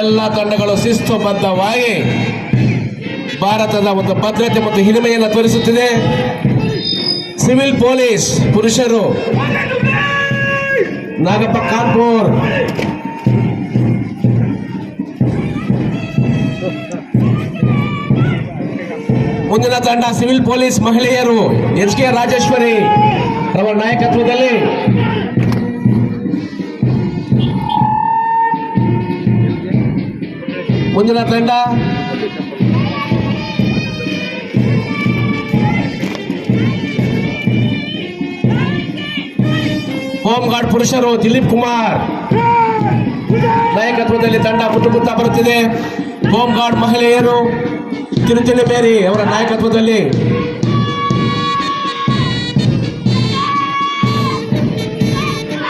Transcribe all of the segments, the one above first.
ಎಲ್ಲ ತಂಡಗಳು ಶಿಸ್ತುಬದ್ಧವಾಗಿ ಭಾರತದ ಒಂದು ಭದ್ರತೆ ಮತ್ತು ಹಿರಿಮೆಯನ್ನು ತೋರಿಸುತ್ತಿದೆ. ಸಿವಿಲ್ ಪೊಲೀಸ್ ಪುರುಷರು ನಾಗಪ್ಪ ಕಾನ್ಪುರ್, ಮುಂದಿನ ತಂಡ ಸಿವಿಲ್ ಪೊಲೀಸ್ ಮಹಿಳೆಯರು HK ರಾಜೇಶ್ವರಿ ಅವರ ನಾಯಕತ್ವದಲ್ಲಿ. ಮುಂದಿನ ತಂಡ ಹೋಮ್ ಗಾರ್ಡ್ ಪುರುಷರು ದಿಲೀಪ್ ಕುಮಾರ್ ನಾಯಕತ್ವದಲ್ಲಿ ತಂಡ ಮುಟ್ಟುತ್ತಾ ಬರುತ್ತಿದೆ. ಹೋಮ್ ಗಾರ್ಡ್ ಮಹಿಳೆಯರು ತಿರುಚಲಿ ಮೇರಿ ಅವರ ನಾಯಕತ್ವದಲ್ಲಿ.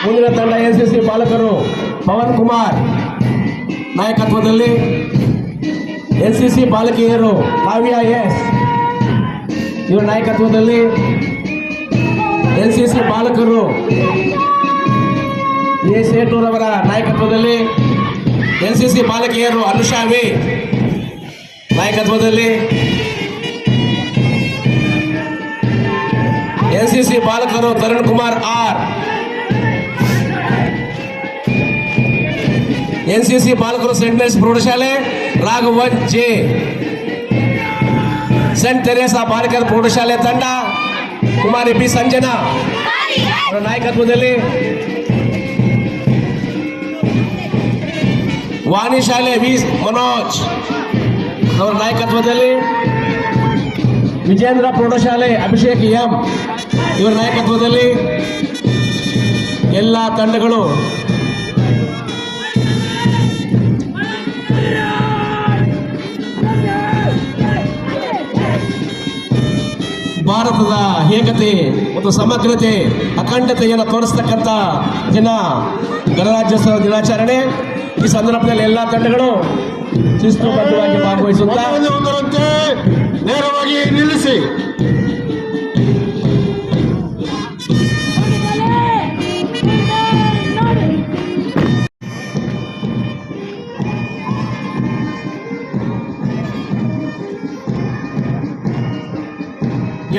ಮುಂದಿನ ತಂಡ NCC ಬಾಲಕರು ಪವನ್ ಕುಮಾರ್ ನಾಯಕತ್ವದಲ್ಲಿ. NCC ಬಾಲಕಿಯರು ಕಾವ್ಯ S ಇವರ ನಾಯಕತ್ವದಲ್ಲಿ. NCC ಬಾಲಕರು A ಸೇಟೂರ್ ಅವರ ನಾಯಕತ್ವದಲ್ಲಿ. NCC ಬಾಲಕಿಯರು ಅನುಷಾ ವಿ ನಾಯಕತ್ವದಲ್ಲಿ. NCC ಬಾಲಕರು ತರುಣ್ ಕುಮಾರ್ R. NCC ಬಾಲಕರು ಸೆಂಟ್ ಮೇರಿಸ್ ಪ್ರೌಢಶಾಲೆ ರಾಘವನ್ J. ಸೆಂಟ್ ತೆರೇಸಾ ಬಾಲಕರ ಪ್ರೌಢಶಾಲೆ ತಂಡ ಕುಮಾರಿ B. ಸಂಜನಾ ಅವರ ನಾಯಕತ್ವದಲ್ಲಿ. ವಾಣಿ ಶಾಲೆ V. ಮನೋಜ್ ಅವರ ನಾಯಕತ್ವದಲ್ಲಿ. ವಿಜೇಂದ್ರ ಪ್ರೌಢಶಾಲೆ ಅಭಿಷೇಕ್ M ಇವರ ನಾಯಕತ್ವದಲ್ಲಿ. ಎಲ್ಲ ತಂಡಗಳು ಭಾರತದ ಏಕತೆ ಮತ್ತು ಸಮಗ್ರತೆ ಅಖಂಡತೆಯನ್ನು ತೋರಿಸ್ತಕ್ಕಂಥ ದಿನ ಗಣರಾಜ್ಯೋತ್ಸವ ದಿನಾಚರಣೆ. ಈ ಸಂದರ್ಭದಲ್ಲಿ ಎಲ್ಲ ತಂಡಗಳು ಶಿಸ್ತುಬದ್ಧವಾಗಿ ಭಾಗವಹಿಸುತ್ತಾ ನೇರವಾಗಿ ನಿಲ್ಲಿಸಿ.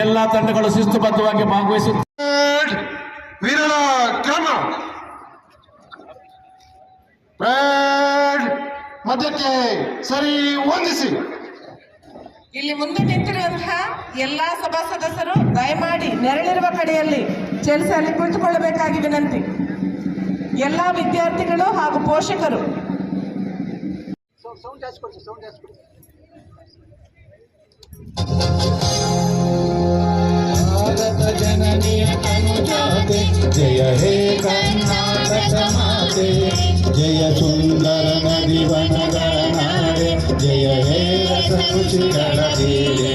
ಎಲ್ಲ ತಂಡಗಳು ಶಿಸ್ತುಬದ್ಧವಾಗಿ ಭಾಗವಹಿಸುತ್ತಾ ವೀರಳ ಕ್ರಮ ಮಧ್ಯಕ್ಕೆ ಸರಿ ಹೊಂದಿಸಿ. ಇಲ್ಲಿ ಮುಂದೆ ನಿಂತಿರುವಂತಹ ಎಲ್ಲಾ ಸಭಾ ಸದಸ್ಯರು ದಯಮಾಡಿ ನೆರಳಿರುವ ಕಡೆಯಲ್ಲಿ ಚಲಿಸಲಿ ಕುಳಿತುಕೊಳ್ಳಬೇಕಾಗಿ ವಿನಂತಿ. ಎಲ್ಲಾ ವಿದ್ಯಾರ್ಥಿಗಳು ಹಾಗೂ ಪೋಷಕರು ಭಾರತ ಜನನಿಯ ಅನುಜಾತೆ ಜಯ ಹೇ ಕರ್ನಾಟಕ ಮಾತೆ, ಜಯ ಸುಂದರ ನದಿ ವನಗಳ ನಾಡೆ, ಜಯ ಹೇ ರಸ ರುಚಿಗಳ ಬೇರೆ.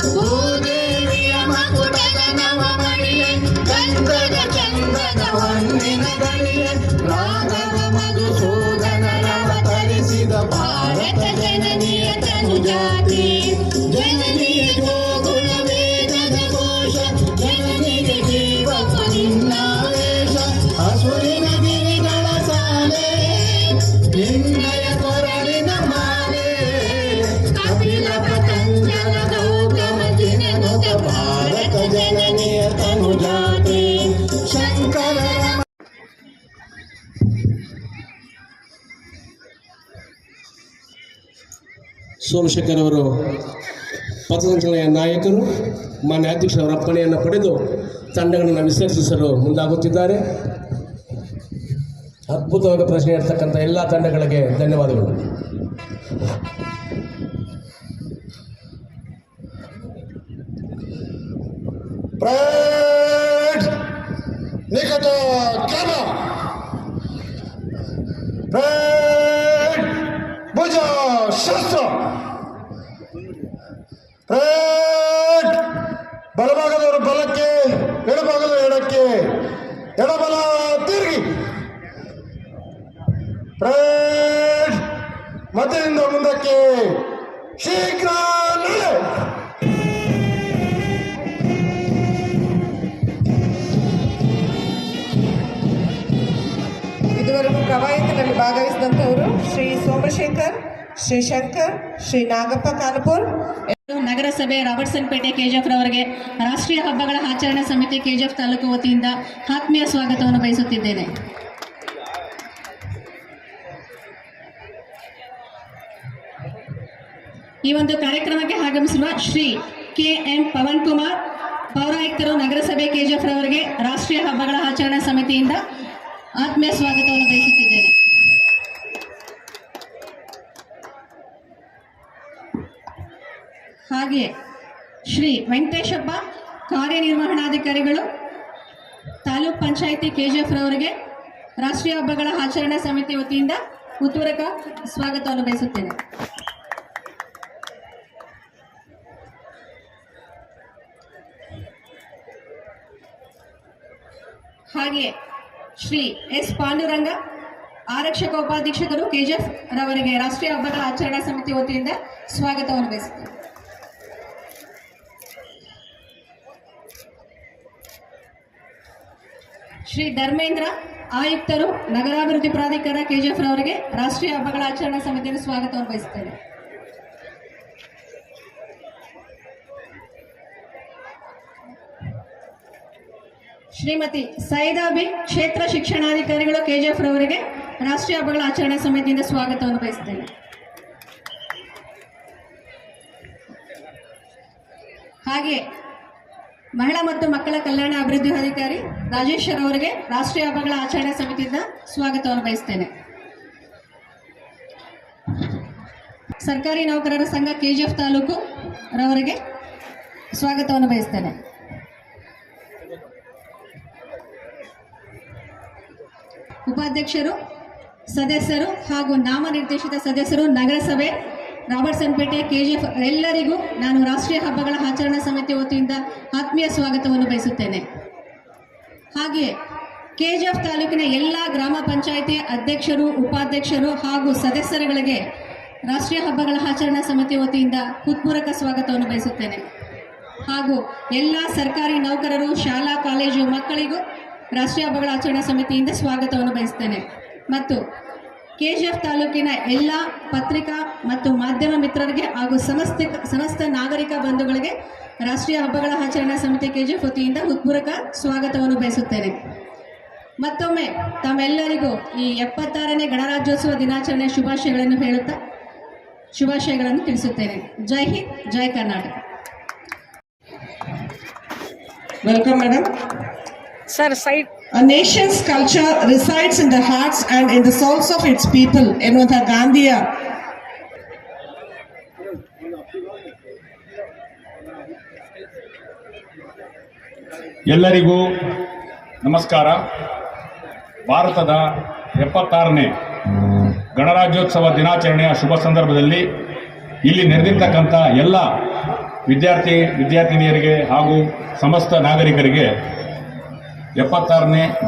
ಭೂದೇವಿಯ ಮಕುಟದ ನವಮಣಿಯೇ, ಗಂಧದ ಚಂದದ ಹೊನ್ನಿನ ದಣಿಯೇ, ರಾಘವ ಮಧುಸೂದನ ಅವತರಿಸಿದ ಭಾರತ ಜನನಿಯ ತನುಜಾತಿ. ಜನನಿಯ ಜೋಗುಳ ವೇದದ ಘೋಷ, ಜನನಿಗೆ ಜೀವಕ ನಿನ್ನಾವೇಶ. ಹಸುರಿನ ಗಿರಿಗಳ ಸಾಲೆ, ನಿನ್ನಯ ಕೊರಳಿನ ಮಾಲೆ, ಕಪಿಲ ಪತಂಜಲ ಗೌತಮ ಜಿನನುತ ಭಾರತ ಜನನಿಯ ತನುಜಾತಿ. ಶಂಕರ ಸೋಮಶೇಖರ್ ಅವರು ಪಥಸಂಚಲನೆಯ ನಾಯಕರು ಮಾನ್ಯ ಅಧ್ಯಕ್ಷರವರ ಅಪ್ಪಣೆಯನ್ನು ಪಡೆದು ತಂಡಗಳನ್ನು ವಿಸರ್ಜಿಸಲು ಮುಂದಾಗುತ್ತಿದ್ದಾರೆ. ಅದ್ಭುತವಾದ ಪ್ರಶ್ನೆ ಇರ್ತಕ್ಕಂಥ ಎಲ್ಲ ತಂಡಗಳಿಗೆ ಧನ್ಯವಾದಗಳು. ನಿಕಟ ಕ್ರಮ ಭುಜ ಶಸ್ತ್ರ. ಬಲಭಾಗದವರು ಬಲಕ್ಕೆ, ಎಡಭಾಗದವರು ಎಡಕ್ಕೆ, ಎಡಬಲ ತಿರುಗಿ. ಮಧ್ಯದಿಂದ ಮುಂದಕ್ಕೆ ಶೀಘ್ರ ನಡೆ. ಇದುವರೆಗೂ ಕವಾಯತಿನಲ್ಲಿ ಭಾಗವಹಿಸಿದಂಥವರು ಶ್ರೀ ಸೋಮ ಶ್ರೀ ಶಂಕರ್, ಶ್ರೀ ನಾಗಪ್ಪ ಕಾನಪುರ್, ನಗರಸಭೆ ರಾಬರ್ಟ್ಸನ್ ಪೇಟೆ ಕೆಜಿಎಫ್ ರವರಿಗೆ ರಾಷ್ಟ್ರೀಯ ಹಬ್ಬಗಳ ಆಚರಣಾ ಸಮಿತಿ ಕೆಜಿಎಫ್ ತಾಲೂಕು ವತಿಯಿಂದ ಆತ್ಮೀಯ ಸ್ವಾಗತವನ್ನು ಬಯಸುತ್ತಿದ್ದೇನೆ. ಈ ಒಂದು ಕಾರ್ಯಕ್ರಮಕ್ಕೆ ಆಗಮಿಸಿರುವ ಶ್ರೀ KM ಪವನ್ ಕುಮಾರ್ ಪೌರಾಯುಕ್ತರು ನಗರಸಭೆ ಕೆಜಿಎಫ್ ರವರಿಗೆ ರಾಷ್ಟ್ರೀಯ ಹಬ್ಬಗಳ ಆಚರಣಾ ಸಮಿತಿಯಿಂದ ಆತ್ಮೀಯ ಸ್ವಾಗತವನ್ನು ಬಯಸುತ್ತಿದ್ದೇನೆ. ಹಾಗೆಯೇ ಶ್ರೀ ವೆಂಕಟೇಶಪ್ಪ ಕಾರ್ಯನಿರ್ವಹಣಾಧಿಕಾರಿಗಳು ತಾಲೂಕ್ ಪಂಚಾಯಿತಿ ಕೆಜಿಎಫ್ ರವರಿಗೆ ರಾಷ್ಟ್ರೀಯ ಹಬ್ಬಗಳ ಆಚರಣಾ ಸಮಿತಿ ವತಿಯಿಂದ ಹೃತ್ಪೂರ್ವಕ ಸ್ವಾಗತವನ್ನು ಬಯಸುತ್ತೇನೆ. ಹಾಗೆಯೇ ಶ್ರೀ S ಪಾಂಡುರಂಗ ಆರಕ್ಷಕ ಉಪಾಧೀಕ್ಷಕರು ಕೆಜಿಎಫ್ ರವರಿಗೆ ರಾಷ್ಟ್ರೀಯ ಹಬ್ಬಗಳ ಆಚರಣಾ ಸಮಿತಿ ವತಿಯಿಂದ ಸ್ವಾಗತವನ್ನು ಬಯಸುತ್ತೇನೆ. ಶ್ರೀ ಧರ್ಮೇಂದ್ರ ಆಯುಕ್ತರು ನಗರಾಭಿವೃದ್ಧಿ ಪ್ರಾಧಿಕಾರ ಕೆಜಿಎಫ್ ರವರಿಗೆ ರಾಷ್ಟ್ರೀಯ ಹಬ್ಬಗಳ ಆಚರಣಾ ಸಮಿತಿಯಿಂದ ಸ್ವಾಗತವನ್ನು ಬಯಸುತ್ತೇನೆ. ಶ್ರೀಮತಿ ಸೈದಾಬಿ ಕ್ಷೇತ್ರ ಶಿಕ್ಷಣಾಧಿಕಾರಿಗಳು ಕೆಜಿಎಫ್ ರವರಿಗೆ ರಾಷ್ಟ್ರೀಯ ಹಬ್ಬಗಳ ಆಚರಣಾ ಸಮಿತಿಯಿಂದ ಸ್ವಾಗತವನ್ನು ಬಯಸುತ್ತೇನೆ. ಹಾಗೆ ಮಹಿಳಾ ಮತ್ತು ಮಕ್ಕಳ ಕಲ್ಯಾಣ ಅಭಿವೃದ್ಧಿ ಅಧಿಕಾರಿ ರಾಜೇಶ್ವರ್ ಅವರಿಗೆ ರಾಷ್ಟ್ರೀಯ ಹಬ್ಬಗಳ ಆಚರಣಾ ಸಮಿತಿಯಿಂದ ಸ್ವಾಗತವನ್ನು ಬಯಸುತ್ತೇನೆ. ಸರ್ಕಾರಿ ನೌಕರರ ಸಂಘ ಕೆಜಿಎಫ್ ತಾಲೂಕು ರವರಿಗೆ ಸ್ವಾಗತವನ್ನು ಬಯಸುತ್ತೇನೆ. ಉಪಾಧ್ಯಕ್ಷರು, ಸದಸ್ಯರು ಹಾಗೂ ನಾಮನಿರ್ದೇಶಿತ ಸದಸ್ಯರು ನಗರಸಭೆ ರಾಬರ್ಟ್ಸನ್ ಪೇಟೆ ಕೆಜಿಎಫ್ ಎಲ್ಲರಿಗೂ ನಾನು ರಾಷ್ಟ್ರೀಯ ಹಬ್ಬಗಳ ಆಚರಣಾ ಸಮಿತಿ ವತಿಯಿಂದ ಆತ್ಮೀಯ ಸ್ವಾಗತವನ್ನು ಬಯಸುತ್ತೇನೆ. ಹಾಗೆಯೇ ಕೆಜಿಎಫ್ ತಾಲೂಕಿನ ಎಲ್ಲ ಗ್ರಾಮ ಪಂಚಾಯಿತಿ ಅಧ್ಯಕ್ಷರು, ಉಪಾಧ್ಯಕ್ಷರು ಹಾಗೂ ಸದಸ್ಯರುಗಳಿಗೆ ರಾಷ್ಟ್ರೀಯ ಹಬ್ಬಗಳ ಆಚರಣಾ ಸಮಿತಿ ವತಿಯಿಂದ ಹೃತ್ಪೂರ್ವಕ ಸ್ವಾಗತವನ್ನು ಬಯಸುತ್ತೇನೆ. ಹಾಗೂ ಎಲ್ಲ ಸರ್ಕಾರಿ ನೌಕರರು, ಶಾಲಾ ಕಾಲೇಜು ಮಕ್ಕಳಿಗೂ ರಾಷ್ಟ್ರೀಯ ಹಬ್ಬಗಳ ಆಚರಣಾ ಸಮಿತಿಯಿಂದ ಸ್ವಾಗತವನ್ನು ಬಯಸುತ್ತೇನೆ. ಮತ್ತು ಕೆಜಿಎಫ್ ತಾಲೂಕಿನ ಎಲ್ಲ ಪತ್ರಿಕಾ ಮತ್ತು ಮಾಧ್ಯಮ ಮಿತ್ರರಿಗೆ ಹಾಗೂ ಸಮಸ್ತ ನಾಗರಿಕ ಬಂಧುಗಳಿಗೆ ರಾಷ್ಟ್ರೀಯ ಹಬ್ಬಗಳ ಆಚರಣಾ ಸಮಿತಿ ಕೆಜಿಎಫ್ ವತಿಯಿಂದ ಹೃತ್ಪೂರ್ವಕ ಸ್ವಾಗತವನ್ನು ಬಯಸುತ್ತೇನೆ. ಮತ್ತೊಮ್ಮೆ ತಮ್ಮೆಲ್ಲರಿಗೂ ಈ 76ನೇ ಗಣರಾಜ್ಯೋತ್ಸವ ದಿನಾಚರಣೆ ಶುಭಾಶಯಗಳನ್ನು ಹೇಳುತ್ತಾ ಶುಭಾಶಯಗಳನ್ನು ತಿಳಿಸುತ್ತೇನೆ. Jai Hind, Jai Karnataka. Welcome madam. A nation's culture resides in the hearts and in the souls of its people ಎನ್ನುವಂತಹ ಗಾಂಧಿಯ ಎಲ್ಲರಿಗೂ ನಮಸ್ಕಾರ. ಭಾರತದ 76ನೇ ಗಣರಾಜ್ಯೋತ್ಸವ ದಿನಾಚರಣೆಯ ಶುಭ ಸಂದರ್ಭದಲ್ಲಿ ಇಲ್ಲಿ ನೆರೆದಿರ್ತಕ್ಕಂಥ ಎಲ್ಲ ವಿದ್ಯಾರ್ಥಿನಿಯರಿಗೆ ಹಾಗೂ ಸಮಸ್ತ ನಾಗರಿಕರಿಗೆ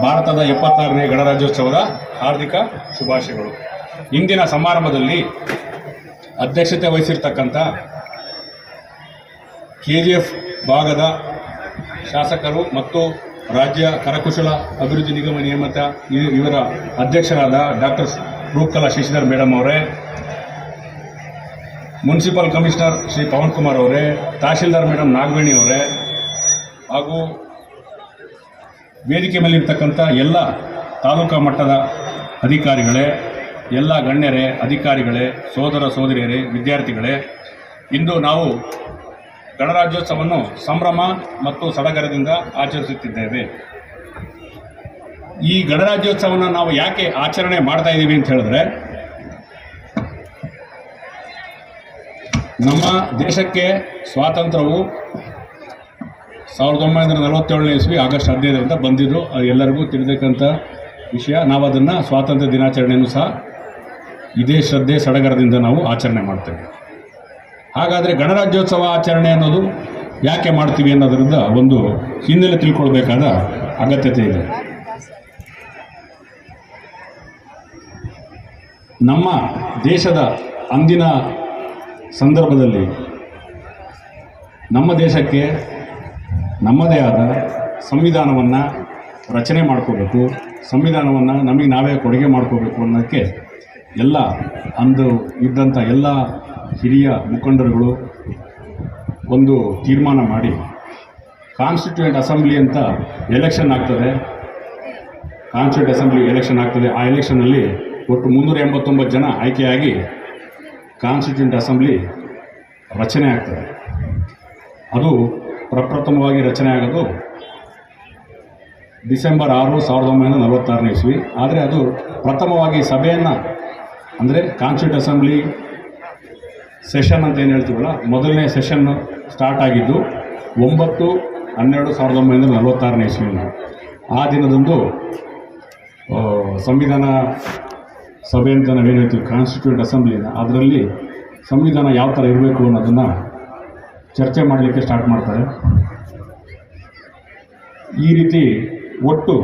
ಭಾರತದ 76ನೇ ಗಣರಾಜ್ಯೋತ್ಸವದ ಹಾರ್ದಿಕ ಶುಭಾಶಯಗಳು. ಇಂದಿನ ಸಮಾರಂಭದಲ್ಲಿ ಅಧ್ಯಕ್ಷತೆ ವಹಿಸಿರ್ತಕ್ಕಂಥ ಕೆಜಿಎಫ್ ಭಾಗದ ಶಾಸಕರು ಮತ್ತು ರಾಜ್ಯ ಕರಕುಶಲ ಅಭಿವೃದ್ಧಿ ನಿಗಮ ನೇಮಕ ಇವರ ಅಧ್ಯಕ್ಷರಾದ ಡಾಕ್ಟರ್ ರೂಪಕಲಾ ಶಶಿಧರ್ ಮೇಡಮ್ ಅವರೇ, ಮುನ್ಸಿಪಲ್ ಕಮಿಷನರ್ ಶ್ರೀ ಪವನ್ ಕುಮಾರ್ ಅವರೇ, ತಹಶೀಲ್ದಾರ್ ಮೇಡಮ್ ನಾಗವೇಣಿ ಅವರೇ, ಹಾಗೂ ವೇದಿಕೆ ಮೇಲಿರ್ತಕ್ಕಂಥ ಎಲ್ಲ ತಾಲೂಕಾ ಮಟ್ಟದ ಅಧಿಕಾರಿಗಳೇ, ಎಲ್ಲ ಗಣ್ಯರೇ, ಅಧಿಕಾರಿಗಳೇ, ಸೋದರ ಸೋದರಿಯರೇ, ವಿದ್ಯಾರ್ಥಿಗಳೇ, ಇಂದು ನಾವು ಗಣರಾಜ್ಯೋತ್ಸವವನ್ನು ಸಂಭ್ರಮ ಮತ್ತು ಸಡಗರದಿಂದ ಆಚರಿಸುತ್ತಿದ್ದೇವೆ. ಈ ಗಣರಾಜ್ಯೋತ್ಸವವನ್ನು ನಾವು ಯಾಕೆ ಆಚರಣೆ ಮಾಡ್ತಾ ಇದ್ದೀವಿ ಅಂತ ಹೇಳಿದ್ರೆ, ನಮ್ಮ ದೇಶಕ್ಕೆ ಸ್ವಾತಂತ್ರ್ಯವು 1947ನೇ ಇಸ್ವಿ ಆಗಸ್ಟ್ 15ರಿಂದ ಬಂದಿದ್ದು ಅದು ಎಲ್ಲರಿಗೂ ತಿಳಿದಕ್ಕಂಥ ವಿಷಯ. ನಾವು ಅದನ್ನು ಸ್ವಾತಂತ್ರ್ಯ ದಿನಾಚರಣೆಯನ್ನು ಸಹ ಇದೇ ಶ್ರದ್ಧೆ ಸಡಗರದಿಂದ ನಾವು ಆಚರಣೆ ಮಾಡ್ತೇವೆ. ಹಾಗಾದರೆ ಗಣರಾಜ್ಯೋತ್ಸವ ಆಚರಣೆ ಅನ್ನೋದು ಯಾಕೆ ಮಾಡ್ತೀವಿ ಅನ್ನೋದರಿಂದ ಒಂದು ಹಿನ್ನೆಲೆ ತಿಳ್ಕೊಳ್ಬೇಕಾದ ಅಗತ್ಯತೆ ಇದೆ. ನಮ್ಮ ದೇಶದ ಅಂದಿನ ಸಂದರ್ಭದಲ್ಲಿ ನಮ್ಮ ದೇಶಕ್ಕೆ ನಮ್ಮದೇ ಆದ ಸಂವಿಧಾನವನ್ನು ರಚನೆ ಮಾಡ್ಕೋಬೇಕು, ಸಂವಿಧಾನವನ್ನು ನಮಗೆ ನಾವೇ ಕೊಡುಗೆ ಮಾಡ್ಕೋಬೇಕು ಅನ್ನೋಕ್ಕೆ ಎಲ್ಲ ಅಂದು ಇದ್ದಂಥ ಎಲ್ಲ ಹಿರಿಯ ಮುಖಂಡರುಗಳು ಒಂದು ತೀರ್ಮಾನ ಮಾಡಿ ಕಾನ್ಸ್ಟಿಟ್ಯೂಯೆಂಟ್ ಅಸೆಂಬ್ಲಿ ಅಂತ ಎಲೆಕ್ಷನ್ ಆಗ್ತದೆ. ಕಾನ್ಸ್ಟಿಟ್ಯೂಯೆಂಟ್ ಅಸೆಂಬ್ಲಿ ಎಲೆಕ್ಷನ್ ಆಗ್ತದೆ. ಆ ಎಲೆಕ್ಷನಲ್ಲಿ ಒಟ್ಟು 389 ಜನ ಆಯ್ಕೆಯಾಗಿ ಕಾನ್ಸ್ಟಿಟ್ಯೂಯೆಂಟ್ ಅಸೆಂಬ್ಲಿ ರಚನೆ ಆಗ್ತದೆ. ಅದು ಪ್ರಪ್ರಥಮವಾಗಿ ರಚನೆ ಆಗೋದು ಡಿಸೆಂಬರ್ 6, 1946ನೇ ಇಸ್ವಿ. ಆದರೆ ಅದು ಪ್ರಥಮವಾಗಿ ಸಭೆಯನ್ನು ಅಂದರೆ ಕಾನ್ಸ್ಟಿಟ್ಯೂಯೆಂಟ್ ಅಸೆಂಬ್ಲಿ ಸೆಷನ್ ಅಂತ ಏನು ಹೇಳ್ತೀವಲ್ಲ, ಮೊದಲನೇ ಸೆಷನ್ ಸ್ಟಾರ್ಟ್ ಆಗಿದ್ದು 9/12/1946ನೇ ಇಸ್ವಿಯಿಂದ. ಆ ದಿನದಂದು ಸಂವಿಧಾನ ಸಭೆ ಅಂತ ನಾವೇನು ಹೇಳ್ತೀವಿ, ಕಾನ್ಸ್ಟಿಟ್ಯೂಯೆಂಟ್ ಅಸೆಂಬ್ಲಿನ, ಅದರಲ್ಲಿ ಸಂವಿಧಾನ ಯಾವ ಥರ ಇರಬೇಕು ಅನ್ನೋದನ್ನು ಚರ್ಚೆ ಮಾಡಲಿಕ್ಕೆ ಸ್ಟಾರ್ಟ್ ಮಾಡ್ತಾರೆ. ಈ ರೀತಿ ಒಟ್ಟು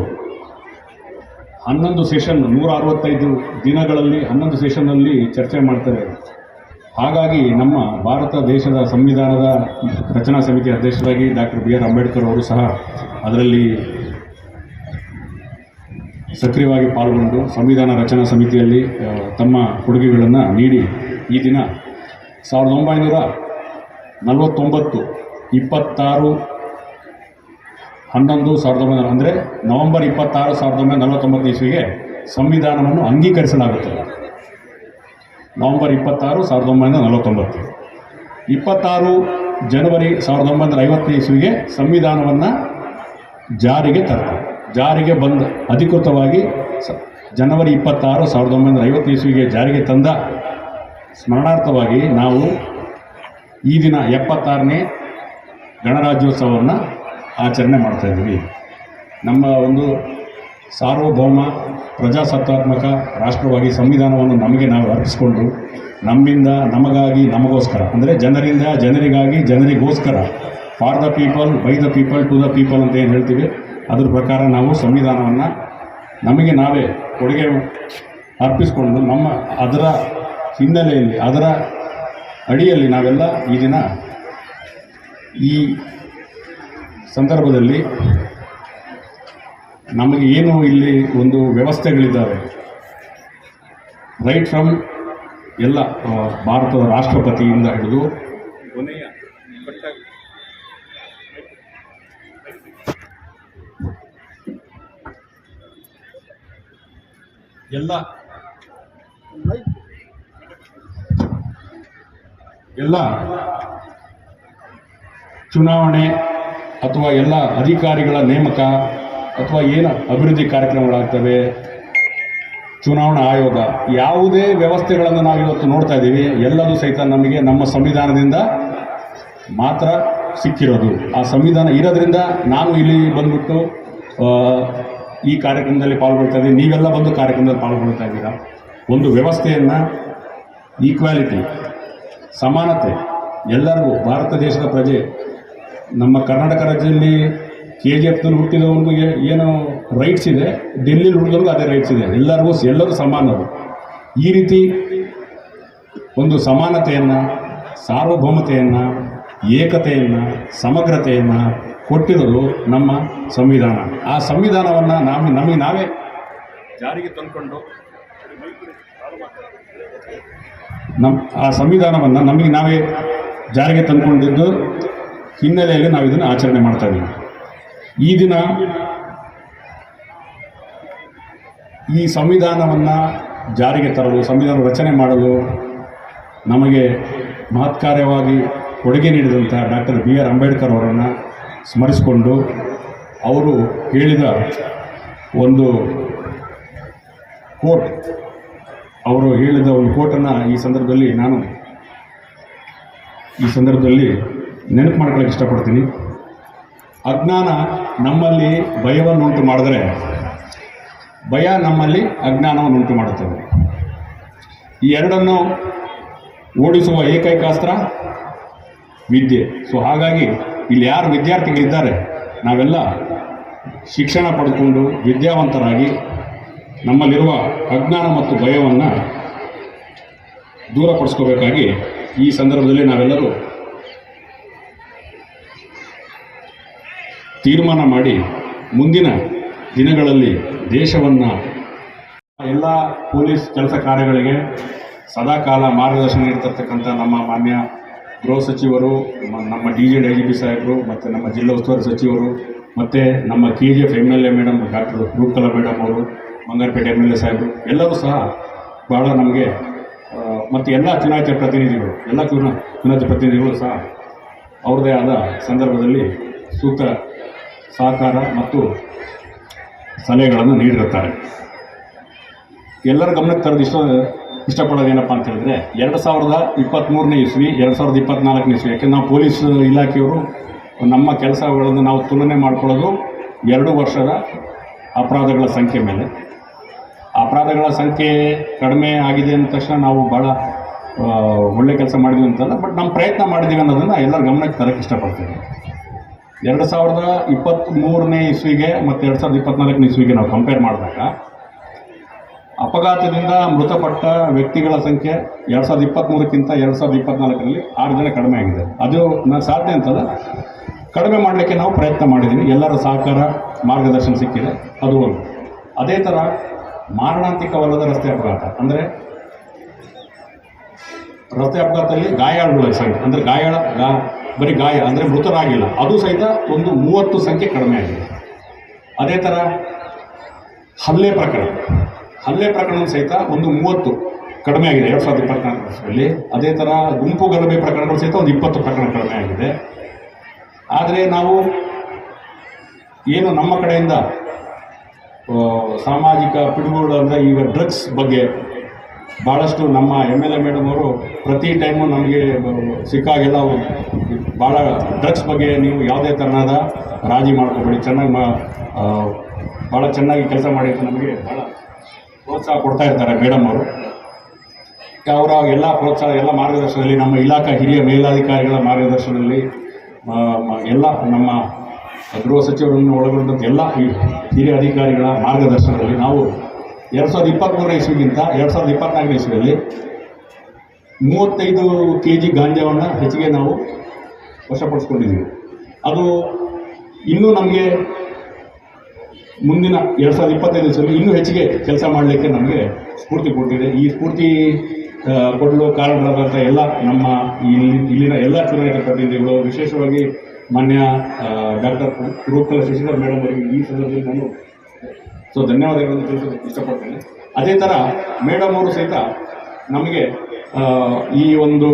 11 ಸೆಷನ್, 165 ದಿನಗಳಲ್ಲಿ 11 ಸೆಷನ್ನಲ್ಲಿ ಚರ್ಚೆ ಮಾಡ್ತಾರೆ. ಹಾಗಾಗಿ ನಮ್ಮ ಭಾರತ ದೇಶದ ಸಂವಿಧಾನದ ರಚನಾ ಸಮಿತಿ ಅಧ್ಯಕ್ಷರಾಗಿ ಡಾಕ್ಟರ್ BR ಅಂಬೇಡ್ಕರ್ ಅವರು ಸಹ ಅದರಲ್ಲಿ ಸಕ್ರಿಯವಾಗಿ ಪಾಲ್ಗೊಂಡು ಸಂವಿಧಾನ ರಚನಾ ಸಮಿತಿಯಲ್ಲಿ ತಮ್ಮ ಕೊಡುಗೆಗಳನ್ನು ನೀಡಿ ಈ ದಿನ 1949 26/11/1900 ಅಂದರೆ ನವೆಂಬರ್ 26, 1949 ಇಸ್ವಿಗೆ ಸಂವಿಧಾನವನ್ನು ಅಂಗೀಕರಿಸಲಾಗುತ್ತದೆ. ನವೆಂಬರ್ 26, 1949. 26 ಜನವರಿ 1950 ಇಸ್ವಿಗೆ ಸಂವಿಧಾನವನ್ನು ಜಾರಿಗೆ ತರ್ತಾರೆ. ಜಾರಿಗೆ ಬಂದ ಅಧಿಕೃತವಾಗಿ ಜನವರಿ 26, 1950 ಇಸ್ವಿಗೆ ಜಾರಿಗೆ ತಂದ ಸ್ಮರಣಾರ್ಥವಾಗಿ ನಾವು ಈ ದಿನ 76ನೇ ಗಣರಾಜ್ಯೋತ್ಸವವನ್ನು ಆಚರಣೆ ಮಾಡ್ತಾಯಿದ್ದೀವಿ. ನಮ್ಮ ಒಂದು ಸಾರ್ವಭೌಮ ಪ್ರಜಾಸತ್ತಾತ್ಮಕ ರಾಷ್ಟ್ರವಾಗಿ ಸಂವಿಧಾನವನ್ನು ನಮಗೆ ನಾವು ಅರ್ಪಿಸಿಕೊಂಡು ನಮ್ಮಿಂದ ನಮಗಾಗಿ ನಮಗೋಸ್ಕರ ಅಂದರೆ ಜನರಿಂದ ಜನರಿಗಾಗಿ ಜನರಿಗೋಸ್ಕರ, for the people by the people to the people ಅಂತ ಏನು ಹೇಳ್ತೀವಿ, ಅದ್ರ ಪ್ರಕಾರ ನಾವು ಸಂವಿಧಾನವನ್ನು ನಮಗೆ ನಾವೇ ಕೊಡುಗೆ ಅರ್ಪಿಸಿಕೊಂಡು ಅದರ ಹಿನ್ನೆಲೆಯಲ್ಲಿ ಅದರ ಅಡಿಯಲ್ಲಿ ನಾವೆಲ್ಲ ಈ ದಿನ ಈ ಸಂದರ್ಭದಲ್ಲಿ ನಮಗೆ ಏನು ಇಲ್ಲಿ ಒಂದು ವ್ಯವಸ್ಥೆಗಳಿದ್ದಾವೆ, ರೈಟ್ ಫ್ರಮ್ ಎಲ್ಲ ಭಾರತದ ರಾಷ್ಟ್ರಪತಿಯಿಂದ ಹಿಡಿದು ಕೊನೆಯ ಎಲ್ಲ ಚುನಾವಣೆ ಅಥವಾ ಎಲ್ಲ ಅಧಿಕಾರಿಗಳ ನೇಮಕ ಅಥವಾ ಏನು ಅಭಿವೃದ್ಧಿ ಕಾರ್ಯಕ್ರಮಗಳಾಗ್ತವೆ, ಚುನಾವಣಾ ಆಯೋಗ, ಯಾವುದೇ ವ್ಯವಸ್ಥೆಗಳನ್ನು ನಾವು ಇವತ್ತು ನೋಡ್ತಾ ಇದ್ದೀವಿ, ಎಲ್ಲದೂ ಸಹಿತ ನಮಗೆ ನಮ್ಮ ಸಂವಿಧಾನದಿಂದ ಮಾತ್ರ ಸಿಕ್ಕಿರೋದು. ಆ ಸಂವಿಧಾನ ಇರೋದ್ರಿಂದ ನಾನು ಇಲ್ಲಿ ಬಂದ್ಬಿಟ್ಟು ಈ ಕಾರ್ಯಕ್ರಮದಲ್ಲಿ ಪಾಲ್ಗೊಳ್ತಾ ಇದ್ದೀನಿ, ನೀವೆಲ್ಲ ಬಂದು ಕಾರ್ಯಕ್ರಮದಲ್ಲಿ ಪಾಲ್ಗೊಳ್ತಾ ಇದ್ದೀರಾ. ಒಂದು ವ್ಯವಸ್ಥೆಯನ್ನು, ಈಕ್ವಾಲಿಟಿ, ಸಮಾನತೆ, ಎಲ್ಲರಿಗೂ ಭಾರತ ದೇಶದ ಪ್ರಜೆ, ನಮ್ಮ ಕರ್ನಾಟಕ ರಾಜ್ಯದಲ್ಲಿ KGFನಲ್ಲಿ ಹುಟ್ಟಿದವನಿಗೂ ಏನು ರೈಟ್ಸ್ ಇದೆ, ಡೆಲ್ಲಿಲಿ ಹುಟ್ಟಿದವ್ರಿಗೂ ಅದೇ ರೈಟ್ಸ್ ಇದೆ. ಎಲ್ಲರೂ ಸಮಾನರು. ಈ ರೀತಿ ಒಂದು ಸಮಾನತೆಯನ್ನು, ಸಾರ್ವಭೌಮತೆಯನ್ನು, ಏಕತೆಯನ್ನು, ಸಮಗ್ರತೆಯನ್ನು ಕೊಟ್ಟಿರೋದು ನಮ್ಮ ಸಂವಿಧಾನ. ಆ ಸಂವಿಧಾನವನ್ನು ನಮಗೆ ನಾವೇ ಜಾರಿಗೆ ತಂದುಕೊಂಡು ಆ ಸಂವಿಧಾನವನ್ನು ನಮಗೆ ನಾವೇ ಜಾರಿಗೆ ತಂದುಕೊಂಡಿದ್ದು ಹಿನ್ನೆಲೆಯಲ್ಲಿ ನಾವು ಇದನ್ನು ಆಚರಣೆ ಮಾಡ್ತಾ ಇದ್ದೀವಿ. ಈ ದಿನ ಈ ಸಂವಿಧಾನವನ್ನು ಜಾರಿಗೆ ತರಲು, ಸಂವಿಧಾನ ರಚನೆ ಮಾಡಲು ನಮಗೆ ಮಹತ್ಕಾರ್ಯವಾಗಿ ಕೊಡುಗೆ ನೀಡಿದಂಥ ಡಾಕ್ಟರ್ BR ಅಂಬೇಡ್ಕರ್ ಅವರನ್ನು ಸ್ಮರಿಸಿಕೊಂಡು ಅವರು ಹೇಳಿದ ಒಂದು ಕೋಟ್, ಅವರು ಹೇಳಿದ ಒಂದು ಕೋಟನ್ನು ಈ ಸಂದರ್ಭದಲ್ಲಿ ನೆನಪು ಮಾಡ್ಕೊಳ್ಳೋಕೆ ಇಷ್ಟಪಡ್ತೀನಿ. ಅಜ್ಞಾನ ನಮ್ಮಲ್ಲಿ ಭಯವನ್ನುಂಟು ಮಾಡಿದರೆ, ಭಯ ನಮ್ಮಲ್ಲಿ ಅಜ್ಞಾನವನ್ನುಂಟು ಮಾಡುತ್ತದೆ. ಈ ಎರಡನ್ನು ಓಡಿಸುವ ಏಕೈಕ ಅಸ್ತ್ರ ವಿದ್ಯೆ. ಸೊ ಹಾಗಾಗಿ ಇಲ್ಲಿ ಯಾರು ವಿದ್ಯಾರ್ಥಿಗಳಿದ್ದಾರೆ, ನಾವೆಲ್ಲ ಶಿಕ್ಷಣ ಪಡೆದುಕೊಂಡು ವಿದ್ಯಾವಂತರಾಗಿ ನಮ್ಮಲ್ಲಿರುವ ಅಜ್ಞಾನ ಮತ್ತು ಭಯವನ್ನು ದೂರಪಡಿಸ್ಕೋಬೇಕಾಗಿ ಈ ಸಂದರ್ಭದಲ್ಲಿ ನಾವೆಲ್ಲರೂ ತೀರ್ಮಾನ ಮಾಡಿ ಮುಂದಿನ ದಿನಗಳಲ್ಲಿ ದೇಶವನ್ನು ಎಲ್ಲ ಪೊಲೀಸ್ ಕೆಲಸ ಕಾರ್ಯಗಳಿಗೆ ಸದಾಕಾಲ ಮಾರ್ಗದರ್ಶನ ನೀಡ್ತಿರ್ತಕ್ಕಂಥ ನಮ್ಮ ಮಾನ್ಯ ಗೃಹ ಸಚಿವರು, ನಮ್ಮ DGP ಸಾಹೇಬರು ಮತ್ತು ನಮ್ಮ ಜಿಲ್ಲಾ ಉಸ್ತುವಾರಿ ಸಚಿವರು ಮತ್ತು ನಮ್ಮ KGF MLA madam doctor Roopakala madam ಅವರು, ಬಂಗಾರಪೇಟೆ MLA ಸಾಹೇಬರು ಎಲ್ಲರೂ ಸಹ ಭಾಳ ನಮಗೆ ಮತ್ತು ಎಲ್ಲ ಚುನಾಯಿತ ಪ್ರತಿನಿಧಿಗಳು ಸಹ ಅವ್ರದ್ದೇ ಆದ ಸಂದರ್ಭದಲ್ಲಿ ಸೂಕ್ತ ಸಹಕಾರ ಮತ್ತು ಸಲಹೆಗಳನ್ನು ನೀಡಿರುತ್ತಾರೆ. ಎಲ್ಲರ ಗಮನಕ್ಕೆ ತರೋದು ಇಷ್ಟಪಡೋದೇನಪ್ಪ ಅಂತ ಹೇಳಿದ್ರೆ 2023ನೇ ಇಸ್ವಿ 2024ನೇ ಇಸ್ವಿ, ಯಾಕೆಂದ್ರೆ ನಾವು ಪೊಲೀಸ್ ಇಲಾಖೆಯವರು ನಮ್ಮ ಕೆಲಸಗಳನ್ನು ನಾವು ತುಲನೆ ಮಾಡ್ಕೊಳ್ಳೋದು 2 ವರ್ಷದ ಅಪರಾಧಗಳ ಸಂಖ್ಯೆ ಮೇಲೆ. ಅಪರಾಧಗಳ ಸಂಖ್ಯೆ ಕಡಿಮೆ ಆಗಿದೆ ಅಂದ ತಕ್ಷಣ ನಾವು ಭಾಳ ಒಳ್ಳೆ ಕೆಲಸ ಮಾಡಿದ್ವಿ ಅಂತಲ್ಲ, ಬಟ್ ನಮ್ಮ ಪ್ರಯತ್ನ ಮಾಡಿದ್ದೀವಿ ಅನ್ನೋದನ್ನು ಎಲ್ಲರ ಗಮನಕ್ಕೆ ತರಕ್ಕೆ ಇಷ್ಟಪಡ್ತೀವಿ. 2023ನೇ ಇಸ್ವಿಗೆ ಮತ್ತು 2024ನೇ ಇಸ್ವಿಗೆ ನಾವು ಕಂಪೇರ್ ಮಾಡಿದಾಗ ಅಪಘಾತದಿಂದ ಮೃತಪಟ್ಟ ವ್ಯಕ್ತಿಗಳ ಸಂಖ್ಯೆ 2023ಕ್ಕಿಂತ 2024ರಲ್ಲಿ 6 ಜನ ಕಡಿಮೆ ಆಗಿದೆ. ಅದು ಸಾಧ್ಯ ಅಂತಲ್ಲ, ಕಡಿಮೆ ಮಾಡಲಿಕ್ಕೆ ನಾವು ಪ್ರಯತ್ನ ಮಾಡಿದ್ದೀವಿ. ಎಲ್ಲರ ಸಹಕಾರ ಮಾರ್ಗದರ್ಶನ ಸಿಕ್ಕಿದೆ, ಅದು ಒಂದು. ಅದೇ ಥರ ಮಾರಣಾಂತಿಕವಲ್ಲದ ರಸ್ತೆ ಅಪಘಾತ, ಅಂದರೆ ರಸ್ತೆ ಅಪಘಾತದಲ್ಲಿ ಗಾಯಾಳುಗಳ ಸಂಖ್ಯೆ, ಅಂದರೆ ಬರೀ ಗಾಯ ಅಂದರೆ ಮೃತರಾಗಿಲ್ಲ, ಅದು ಸಹಿತ ಒಂದು 30 ಸಂಖ್ಯೆ ಕಡಿಮೆ ಆಗಿದೆ. ಅದೇ ಥರ ಹಲ್ಲೆ ಪ್ರಕರಣ ಸಹಿತ ಒಂದು 30 ಕಡಿಮೆ ಆಗಿದೆ 2024ರಲ್ಲಿ. ಅದೇ ಥರ ಗುಂಪು ಗಲಭೆ ಪ್ರಕರಣಗಳು ಸಹಿತ ಒಂದು 20 ಪ್ರಕರಣ ಕಡಿಮೆ ಆಗಿದೆ. ಆದರೆ ನಾವು ಏನು ನಮ್ಮ ಕಡೆಯಿಂದ ಸಾಮಾಜಿಕ ಪಿಡುಗುಗಳು ಅಂದರೆ ಈಗ ಡ್ರಗ್ಸ್ ಬಗ್ಗೆ ಭಾಳಷ್ಟು ನಮ್ಮ MLA ಮೇಡಮ್ ಅವರು ಪ್ರತಿ ಟೈಮು ನಮಗೆ ಸಿಕ್ಕಾಗೆಲ್ಲ ಅವರು ಭಾಳ ಡ್ರಗ್ಸ್ ಬಗ್ಗೆ ನೀವು ಯಾವುದೇ ಥರನಾದ ರಾಜಿ ಮಾಡ್ಕೋಬೇಡಿ, ಭಾಳ ಚೆನ್ನಾಗಿ ಕೆಲಸ ಮಾಡಿ ನಮಗೆ ಭಾಳ ಪ್ರೋತ್ಸಾಹ ಕೊಡ್ತಾ ಇರ್ತಾರೆ ಮೇಡಮ್ ಅವರು. ಅವರ ಎಲ್ಲ ಪ್ರೋತ್ಸಾಹ, ಎಲ್ಲ ಮಾರ್ಗದರ್ಶನದಲ್ಲಿ, ನಮ್ಮ ಇಲಾಖಾ ಹಿರಿಯ ಮೇಲಾಧಿಕಾರಿಗಳ ಮಾರ್ಗದರ್ಶನದಲ್ಲಿ, ಎಲ್ಲ ನಮ್ಮ ಗೃಹ ಸಚಿವರನ್ನು ಒಳಗೊಂಡಂಥ ಎಲ್ಲ ಹಿರಿಯ ಅಧಿಕಾರಿಗಳ ಮಾರ್ಗದರ್ಶನದಲ್ಲಿ ನಾವು 2023ನೇ ಇಸ್ವಿಗಿಂತ 2024ನೇ ಇಸ್ವಿಯಲ್ಲಿ 35 kg ಗಾಂಜಾವನ್ನು ಹೆಚ್ಚಿಗೆ ನಾವು ವಶಪಡಿಸ್ಕೊಂಡಿದ್ದೀವಿ. ಅದು ಇನ್ನೂ ನಮಗೆ ಮುಂದಿನ 2025 ಇಸ್ವಿಯಲ್ಲಿ ಇನ್ನೂ ಹೆಚ್ಚಿಗೆ ಕೆಲಸ ಮಾಡಲಿಕ್ಕೆ ನಮಗೆ ಸ್ಫೂರ್ತಿ ಕೊಟ್ಟಿದೆ. ಈ ಸ್ಫೂರ್ತಿ ಕೊಡಲು ಕಾರಣರಾದಂಥ ಎಲ್ಲ ನಮ್ಮ ಇಲ್ಲಿನ ಎಲ್ಲ ಚುನಾಯಿತ ಪ್ರತಿನಿಧಿಗಳು, ವಿಶೇಷವಾಗಿ ಮಾನ್ಯ ಡಾಕ್ಟರ್ ರೂಪಕಲಾ ಶಶಿಧರ್ ಮೇಡಮ್ ಅವರಿಗೆ ಈ ಸಂದರ್ಭದಲ್ಲಿ ನಾನು ಧನ್ಯವಾದಗಳನ್ನು ತಿಳಿಸೋದಕ್ಕೆ ಇಷ್ಟಪಡ್ತೇನೆ. ಅದೇ ಥರ ಮೇಡಮ್ ಅವರು ಸಹಿತ ನಮಗೆ ಈ ಒಂದು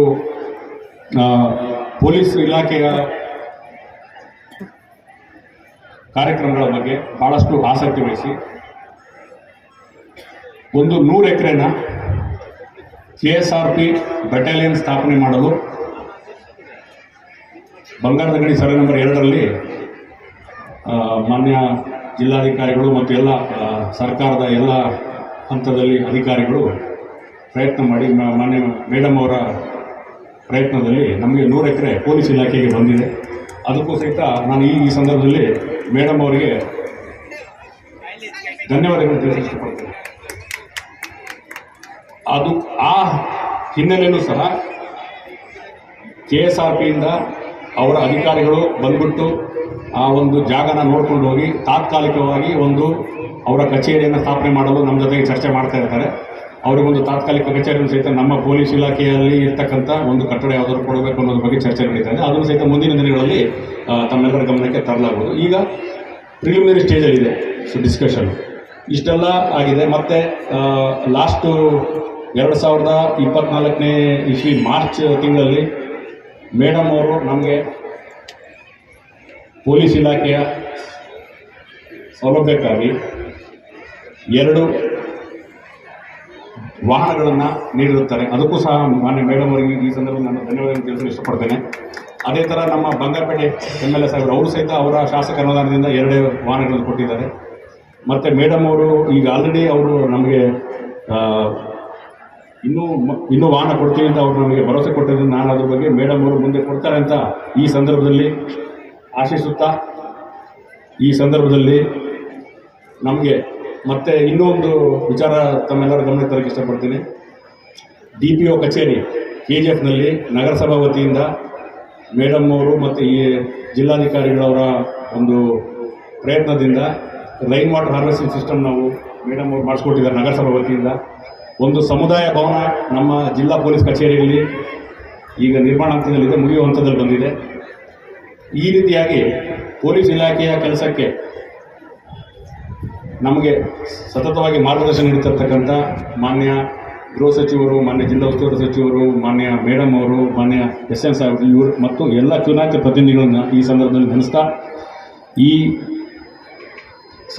ಪೊಲೀಸ್ ಇಲಾಖೆಯ ಕಾರ್ಯಕ್ರಮಗಳ ಬಗ್ಗೆ ಭಾಳಷ್ಟು ಆಸಕ್ತಿ ವಹಿಸಿ ಒಂದು 100 ಎಕರೆನ KSRP ಬೆಟಾಲಿಯನ್ ಸ್ಥಾಪನೆ ಮಾಡಲು ಬಂಗಾರದ ಗಡಿ ಸರ್ವೆ ನಂಬರ್ 2ರಲ್ಲಿ ಮಾನ್ಯ ಜಿಲ್ಲಾಧಿಕಾರಿಗಳು ಮತ್ತು ಎಲ್ಲ ಸರ್ಕಾರದ ಎಲ್ಲ ಹಂತದಲ್ಲಿ ಅಧಿಕಾರಿಗಳು ಪ್ರಯತ್ನ ಮಾಡಿ ಮಾನ್ಯ ಮೇಡಮ್ ಅವರ ಪ್ರಯತ್ನದಲ್ಲಿ ನಮಗೆ 100 ಎಕರೆ ಪೊಲೀಸ್ ಇಲಾಖೆಗೆ ಬಂದಿದೆ. ಅದಕ್ಕೂ ಸಹಿತ ನಾನು ಈ ಸಂದರ್ಭದಲ್ಲಿ ಮೇಡಮ್ ಅವರಿಗೆ ಧನ್ಯವಾದಗಳನ್ನು ತಿಳಿಸಲು ಇಷ್ಟಪಡ್ತೇನೆ. ಅದು ಆ ಹಿನ್ನೆಲೆಯಲ್ಲೂ ಸಹ KSRPಯಿಂದ ಅವರ ಅಧಿಕಾರಿಗಳು ಬಂದ್ಬಿಟ್ಟು ಆ ಒಂದು ಜಾಗನ ನೋಡ್ಕೊಂಡು ಹೋಗಿ ತಾತ್ಕಾಲಿಕವಾಗಿ ಒಂದು ಅವರ ಕಚೇರಿಯನ್ನು ಸ್ಥಾಪನೆ ಮಾಡಲು ನಮ್ಮ ಜೊತೆಗೆ ಚರ್ಚೆ ಮಾಡ್ತಾ ಇರ್ತಾರೆ. ಅವರಿಗೊಂದು ತಾತ್ಕಾಲಿಕ ಕಚೇರಿಯನ್ನು ಸಹಿತ ನಮ್ಮ ಪೊಲೀಸ್ ಇಲಾಖೆಯಲ್ಲಿ ಇರ್ತಕ್ಕಂಥ ಒಂದು ಕಟ್ಟಡ ಯಾವುದಾದ್ರು ಕೊಡಬೇಕು ಅನ್ನೋದ್ರ ಬಗ್ಗೆ ಚರ್ಚೆ ನಡೀತಾ ಇದೆ. ಅದನ್ನು ಸಹಿತ ಮುಂದಿನ ದಿನಗಳಲ್ಲಿ ತಮ್ಮೆಲ್ಲರ ಗಮನಕ್ಕೆ ತರಲಾಗುವುದು. ಈಗ ಪ್ರಿಲಿಮಿನರಿ ಸ್ಟೇಜಲ್ಲಿದೆ ಡಿಸ್ಕಷನ್, ಇಷ್ಟೆಲ್ಲ ಆಗಿದೆ. ಮತ್ತು ಲಾಸ್ಟು 2024ನೇ ಇಸ್ವಿ ಮಾರ್ಚ್ ತಿಂಗಳಲ್ಲಿ ಮೇಡಮ್ ಅವರು ನಮಗೆ ಪೊಲೀಸ್ ಇಲಾಖೆಯ ಸೌಲಭ್ಯಕ್ಕಾಗಿ 2 ವಾಹನಗಳನ್ನು ನೀಡಿರುತ್ತಾರೆ. ಅದಕ್ಕೂ ಸಹ ಮಾನ್ಯ ಮೇಡಮ್ ಅವರಿಗೆ ಈ ಸಂದರ್ಭದಲ್ಲಿ ನಾನು ಧನ್ಯವಾದಗಳನ್ನು ತಿಳಿಸಲು ಇಷ್ಟಪಡ್ತೇನೆ. ಅದೇ ಥರ ನಮ್ಮ ಬಂಗಾರಪೇಟೆ MLA ಸಾಹೇಬರು ಅವರು ಸಹಿತ ಅವರ ಶಾಸಕ ಅನುದಾನದಿಂದ 2 ವಾಹನಗಳನ್ನು ಕೊಟ್ಟಿದ್ದಾರೆ. ಮತ್ತು ಮೇಡಮ್ ಅವರು ಈಗ ಆಲ್ರೆಡಿ ಅವರು ನಮಗೆ ಇನ್ನೂ ವಾಹನ ಕೊಡ್ತೀವಿ ಅಂತ ಅವರು ನಮಗೆ ಭರವಸೆ ಕೊಟ್ಟಿದ್ದರಿಂದ ನಾನು ಅದ್ರ ಬಗ್ಗೆ ಮೇಡಮ್ ಅವರು ಮುಂದೆ ಕೊಡ್ತಾರೆ ಅಂತ ಈ ಸಂದರ್ಭದಲ್ಲಿ ಆಶಿಸುತ್ತಾ, ಈ ಸಂದರ್ಭದಲ್ಲಿ ನಮಗೆ ಮತ್ತೆ ಇನ್ನೂ ಒಂದು ವಿಚಾರ ತಮ್ಮೆಲ್ಲರ ಗಮನಕ್ಕೆ ತರಕ್ಕೆ ಇಷ್ಟಪಡ್ತೀನಿ. DPO ಕಚೇರಿ KGFನಲ್ಲಿ ನಗರಸಭಾ ವತಿಯಿಂದ ಮೇಡಮ್ ಅವರು ಮತ್ತು ಈ ಜಿಲ್ಲಾಧಿಕಾರಿಗಳವರ ಒಂದು ಪ್ರಯತ್ನದಿಂದ ರೈನ್ ವಾಟರ್ ಹಾರ್ವೆಸ್ಟಿಂಗ್ ಸಿಸ್ಟಮ್ ನಾವು ಮೇಡಮ್ ಅವರು ಮಾಡಿಸ್ಕೊಟ್ಟಿದ್ದಾರೆ ನಗರಸಭೆ ವತಿಯಿಂದ. ಒಂದು ಸಮುದಾಯ ಭವನ ನಮ್ಮ ಜಿಲ್ಲಾ ಪೊಲೀಸ್ ಕಚೇರಿಯಲ್ಲಿ ಈಗ ನಿರ್ಮಾಣ ಹಂತದಲ್ಲಿದೆ, ಮುಗಿಯುವ ಹಂತದಲ್ಲಿ ಬಂದಿದೆ. ಈ ರೀತಿಯಾಗಿ ಪೊಲೀಸ್ ಇಲಾಖೆಯ ಕೆಲಸಕ್ಕೆ ನಮಗೆ ಸತತವಾಗಿ ಮಾರ್ಗದರ್ಶನ ನೀಡುತ್ತಿರ್ತಕ್ಕಂಥ ಮಾನ್ಯ ಗೃಹ ಸಚಿವರು, ಮಾನ್ಯ ಜಿಲ್ಲಾ ಉಸ್ತುವಾರಿ ಸಚಿವರು, ಮಾನ್ಯ ಮೇಡಮ್ ಅವರು, ಮಾನ್ಯ SN ಸಾಹೇಬರು ಇವರು ಮತ್ತು ಎಲ್ಲ ಚುನಾಯಿತ ಪ್ರತಿನಿಧಿಗಳನ್ನು ಈ ಸಂದರ್ಭದಲ್ಲಿ ನೆನೆಸ್ತಾ, ಈ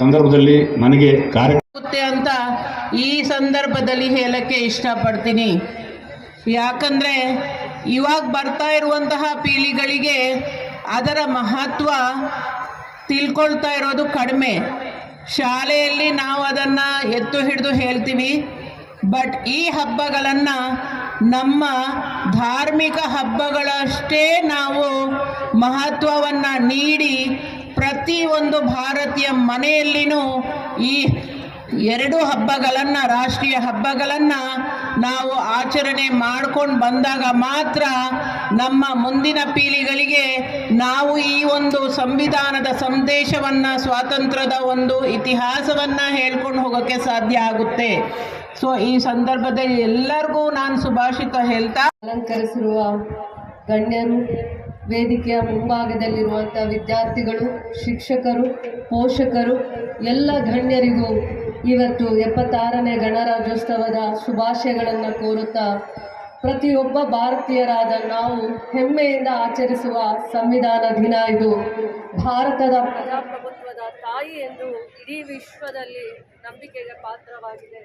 ಸಂದರ್ಭದಲ್ಲಿ ನನಗೆ ಅಂತ ಈ ಸಂದರ್ಭದಲ್ಲಿ ಹೇಳಕ್ಕೆ ಇಷ್ಟಪಡ್ತೀನಿ. ಯಾಕಂದರೆ ಇವಾಗ ಬರ್ತಾ ಇರುವಂತಹ ಪೀಳಿಗೆಗಳಿಗೆ ಅದರ ಮಹತ್ವ ತಿಳ್ಕೊಳ್ತಾ ಇರೋದು ಕಡಿಮೆ. ಶಾಲೆಯಲ್ಲಿ ನಾವು ಅದನ್ನು ಎತ್ತು ಹಿಡಿದು ಹೇಳ್ತೀವಿ, ಬಟ್ ಈ ಹಬ್ಬಗಳನ್ನು ನಮ್ಮ ಧಾರ್ಮಿಕ ಹಬ್ಬಗಳಷ್ಟೇ ನಾವು ಮಹತ್ವವನ್ನು ನೀಡಿ ಪ್ರತಿಯೊಂದು ಭಾರತೀಯ ಮನೆಯಲ್ಲಿನೂ ಈ ಎರಡು ಹಬ್ಬಗಳನ್ನು, ರಾಷ್ಟ್ರೀಯ ಹಬ್ಬಗಳನ್ನು ನಾವು ಆಚರಣೆ ಮಾಡ್ಕೊಂಡು ಬಂದಾಗ ಮಾತ್ರ ನಮ್ಮ ಮುಂದಿನ ಪೀಳಿಗೆಗಳಿಗೆ ನಾವು ಈ ಒಂದು ಸಂವಿಧಾನದ ಸಂದೇಶವನ್ನು, ಸ್ವಾತಂತ್ರ್ಯದ ಒಂದು ಇತಿಹಾಸವನ್ನು ಹೇಳ್ಕೊಂಡು ಹೋಗೋಕ್ಕೆ ಸಾಧ್ಯ ಆಗುತ್ತೆ. ಸೊ ಈ ಸಂದರ್ಭದಲ್ಲಿ ಎಲ್ಲರಿಗೂ ನಾನು ಶುಭಾಶಿತ ಹೇಳ್ತಾ, ಅಲಂಕರಿಸಿರುವ ಗಣ್ಯರು, ವೇದಿಕೆಯ ಮುಂಭಾಗದಲ್ಲಿರುವಂಥ ವಿದ್ಯಾರ್ಥಿಗಳು, ಶಿಕ್ಷಕರು, ಪೋಷಕರು, ಎಲ್ಲ ಗಣ್ಯರಿಗೂ ಇವತ್ತು 76ನೇ ಗಣರಾಜ್ಯೋತ್ಸವದ ಶುಭಾಶಯಗಳನ್ನು ಕೋರುತ್ತಾ, ಪ್ರತಿಯೊಬ್ಬ ಭಾರತೀಯರಾದ ನಾವು ಹೆಮ್ಮೆಯಿಂದ ಆಚರಿಸುವ ಸಂವಿಧಾನ ದಿನ ಇದು. ಭಾರತದ ಪ್ರಜಾಪ್ರಭುತ್ವದ ತಾಯಿ ಎಂದು ಇಡೀ ವಿಶ್ವದಲ್ಲಿ ನಂಬಿಕೆಗೆ ಪಾತ್ರವಾಗಿದೆ.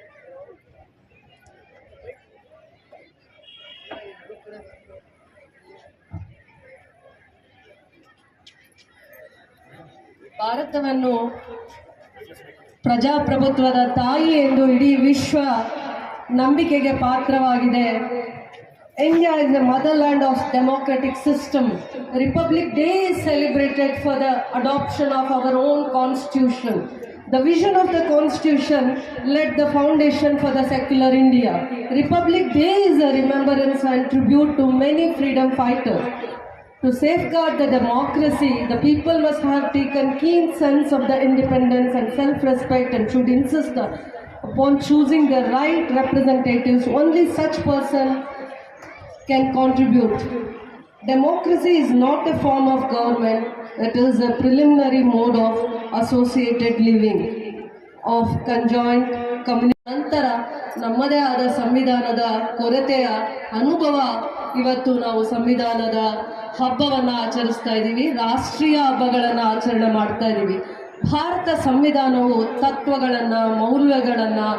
ಭಾರತವನ್ನು ಪ್ರಜಾಪ್ರಭುತ್ವದ ತಾಯಿ ಎಂದು ಇಡೀ ವಿಶ್ವ ನಂಬಿಕೆಗೆ ಪಾತ್ರವಾಗಿದೆ. India is the motherland of democratic system. Republic Day is celebrated for the adoption of our own constitution. The vision of the constitution laid the foundation for the secular India. Republic Day is a remembrance and tribute to many freedom fighters. To safeguard the democracy, the people must have taken keen sense of the independence and self-respect and should insist upon choosing the right representatives. Only such person can contribute. Democracy is not a form of government, it is a preliminary mode of associated living, of conjoined community. ನಂತರ ನಮ್ಮದೇ ಆದ ಸಂವಿಧಾನದ ಕೊರತೆಯ ಅನುಭವ ಇವತ್ತು ನಾವು ಸಂವಿಧಾನದ ಹಬ್ಬವನ್ನು ಆಚರಿಸ್ತಾ ಇದ್ದೀವಿ, ರಾಷ್ಟ್ರೀಯ ಹಬ್ಬಗಳನ್ನು ಆಚರಣೆ ಮಾಡ್ತಾ ಇದ್ದೀವಿ. ಭಾರತ ಸಂವಿಧಾನವು ತತ್ವಗಳನ್ನು, ಮೌಲ್ಯಗಳನ್ನು